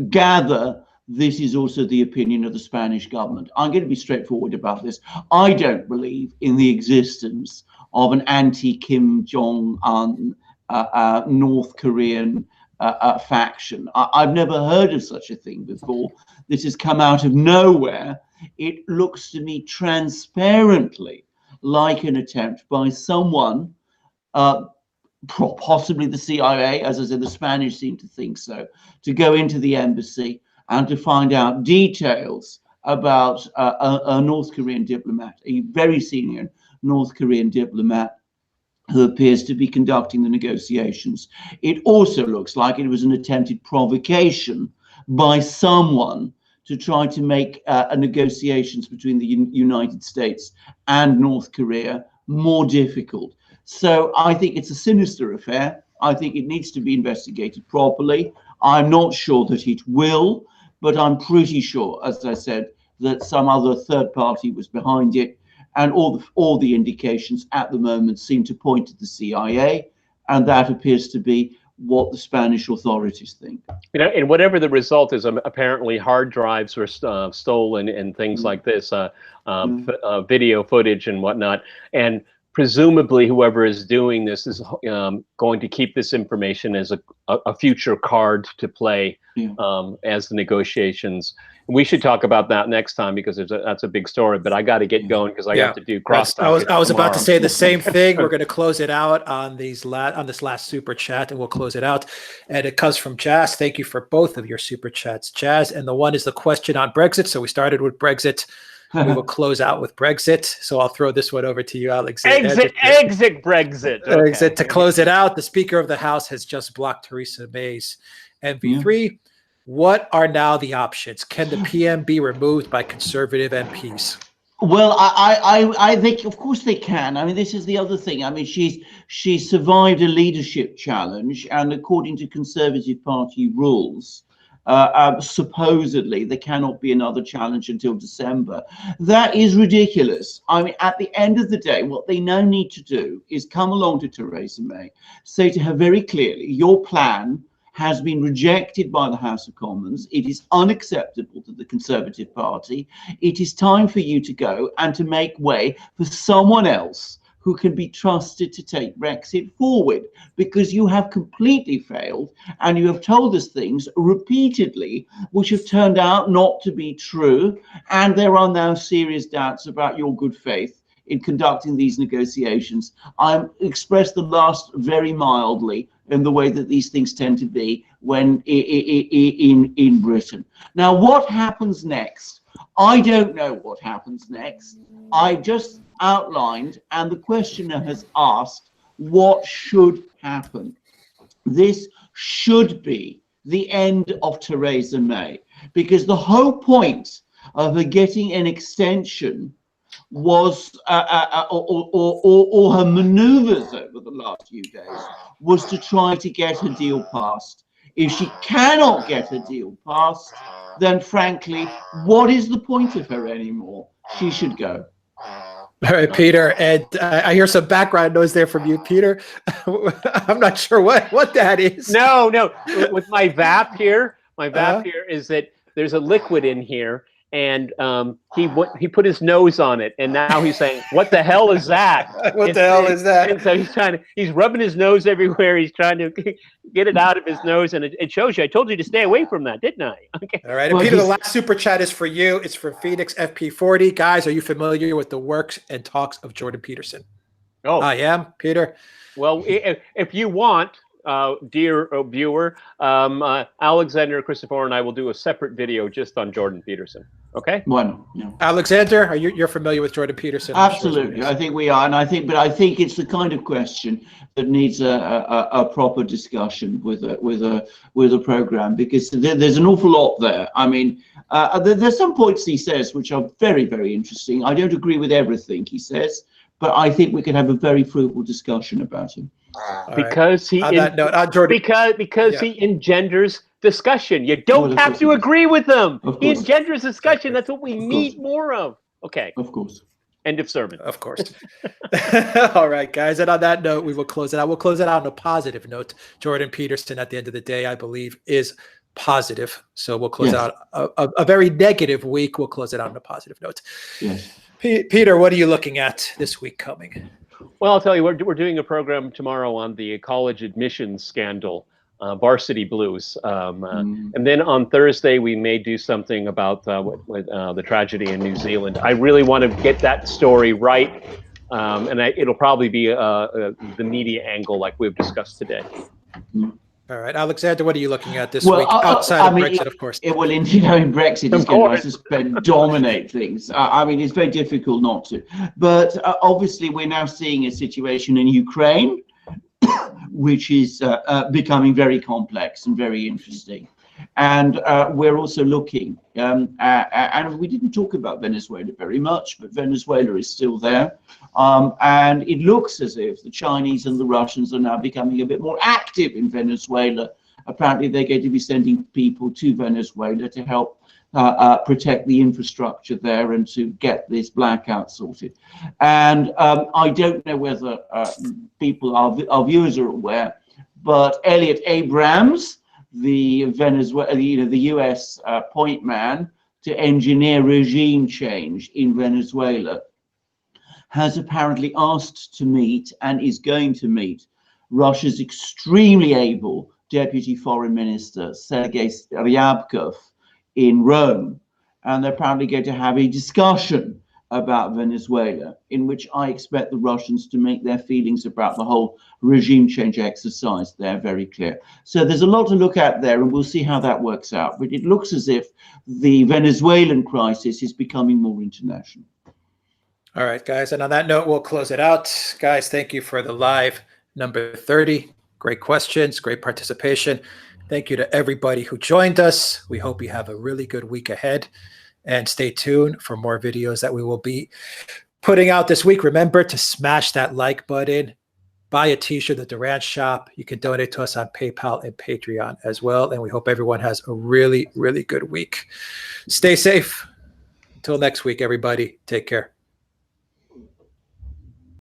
Speaker 3: gather this is also the opinion of the Spanish government. I'm going to be straightforward about this. I don't believe in the existence of an anti-Kim Jong-un North Korean faction. I've never heard of such a thing before. This has come out of nowhere. It looks to me transparently like an attempt by someone, possibly the CIA, as I said, the Spanish seem to think so, to go into the embassy and to find out details about a North Korean diplomat, a very senior North Korean diplomat who appears to be conducting the negotiations. It also looks like it was an attempted provocation by someone to try to make negotiations between the United States and North Korea more difficult. So I think it's a sinister affair. I think it needs to be investigated properly. I'm not sure that it will, but I'm pretty sure, as I said, that some other third party was behind it. And all the indications at the moment seem to point to the CIA, and that appears to be what the Spanish authorities think.
Speaker 2: You know, and whatever the result is, apparently hard drives were stolen and things like this, video footage and whatnot. And presumably whoever is doing this is going to keep this information as a future card to play as the negotiations. We should talk about that next time because that's a big story. But I got to get going because I have to do cross.
Speaker 1: I was about to say the same thing. We're going to close it out on this last super chat, and we'll close it out. And it comes from Jazz. Thank you for both of your super chats, Jazz. And the one is the question on Brexit. So we started with Brexit. We will close out with Brexit. So I'll throw this one over to you, Alexander.
Speaker 2: Exit Brexit. Okay.
Speaker 1: Exit to close it out. The Speaker of the House has just blocked Theresa May's MV3. What are now the options? Can the PM be removed by Conservative MPs?
Speaker 3: Well, I think, of course, they can. I mean, this is the other thing. I mean, she survived a leadership challenge, and according to Conservative Party rules, supposedly there cannot be another challenge until December. That is ridiculous. I mean, at the end of the day, what they now need to do is come along to Theresa May, say to her very clearly, your plan has been rejected by the House of Commons. It is unacceptable to the Conservative Party. It is time for you to go and to make way for someone else who can be trusted to take Brexit forward, because you have completely failed and you have told us things repeatedly which have turned out not to be true, and there are now serious doubts about your good faith in conducting these negotiations. I express the last very mildly in the way that these things tend to be when in Britain. Now, what happens next? I don't know what happens next. I just outlined, and the questioner has asked, what should happen? This should be the end of Theresa May, because the whole point of her getting an extension was, or her maneuvers over the last few days, was to try to get her deal passed. If she cannot get a deal passed, then frankly, what is the point of her anymore? She should go.
Speaker 1: All right, Peter, and I hear some background noise there from you, Peter. I'm not sure what that is.
Speaker 2: No, with my VAP here, here is that there's a liquid in here, and he put his nose on it, and now he's saying, "What the hell is that?
Speaker 1: What the hell is that?"
Speaker 2: And so he's rubbing his nose everywhere. He's trying to get it out of his nose, and it shows you. I told you to stay away from that, didn't I? Okay.
Speaker 1: All right, and Peter, the last super chat is for you. It's for Phoenix FP40. Guys, are you familiar with the works and talks of Jordan Peterson?
Speaker 2: Oh,
Speaker 1: I am, Peter.
Speaker 2: Well, if you want, dear viewer, Alexander, Christoforou, and I will do a separate video just on Jordan Peterson. Okay.
Speaker 3: Well, yeah.
Speaker 1: Alexander, you're familiar with Jordan Peterson?
Speaker 3: Absolutely, I think we are, and I think it's the kind of question that needs a proper discussion with a program, because there's an awful lot there. I mean, there's some points he says which are very, very interesting. I don't agree with everything he says, but I think we can have a very fruitful discussion about him.
Speaker 2: Because he engenders discussion. You don't have to agree with him. He engenders discussion. That's what we need more of. Okay.
Speaker 3: Of course.
Speaker 2: End of sermon.
Speaker 1: Of course. All right, guys. And on that note, we will close it out. We'll close it out on a positive note. Jordan Peterson, at the end of the day, I believe, is positive. So we'll close out a very negative week. We'll close it out on a positive note.
Speaker 3: Yes.
Speaker 1: Peter, what are you looking at this week coming?
Speaker 2: Well, I'll tell you, we're doing a program tomorrow on the college admissions scandal, Varsity Blues. And then on Thursday, we may do something about the tragedy in New Zealand. I really want to get that story right. And it'll probably be the media angle like we've discussed today.
Speaker 1: All right, Alexander, what are you looking at this week outside of Brexit, of course?
Speaker 3: Well, in Brexit is going to dominate things. I mean, it's very difficult not to. But obviously, we're now seeing a situation in Ukraine, which is becoming very complex and very interesting. And we're also looking, and we didn't talk about Venezuela very much, but Venezuela is still there. And it looks as if the Chinese and the Russians are now becoming a bit more active in Venezuela. Apparently, they're going to be sending people to Venezuela to help protect the infrastructure there and to get this blackout sorted. And I don't know whether our viewers are aware, but Elliot Abrams, the US point man to engineer regime change in Venezuela, has apparently asked to meet and is going to meet Russia's extremely able Deputy Foreign Minister, Sergei Ryabkov, in Rome. And they're apparently going to have a discussion about Venezuela, in which I expect the Russians to make their feelings about the whole regime change exercise there very clear. So there's a lot to look at there, and we'll see how that works out. But it looks as if the Venezuelan crisis is becoming more international.
Speaker 1: All right, guys. And on that note, we'll close it out. Guys, thank you for the live number 30. Great questions, great participation. Thank you to everybody who joined us. We hope you have a really good week ahead. And stay tuned for more videos that we will be putting out this week. Remember to smash that like button, buy a t-shirt at the Duran shop. You can donate to us on PayPal and Patreon as well. And we hope everyone has a really, really good week. Stay safe. Until next week, everybody, take care.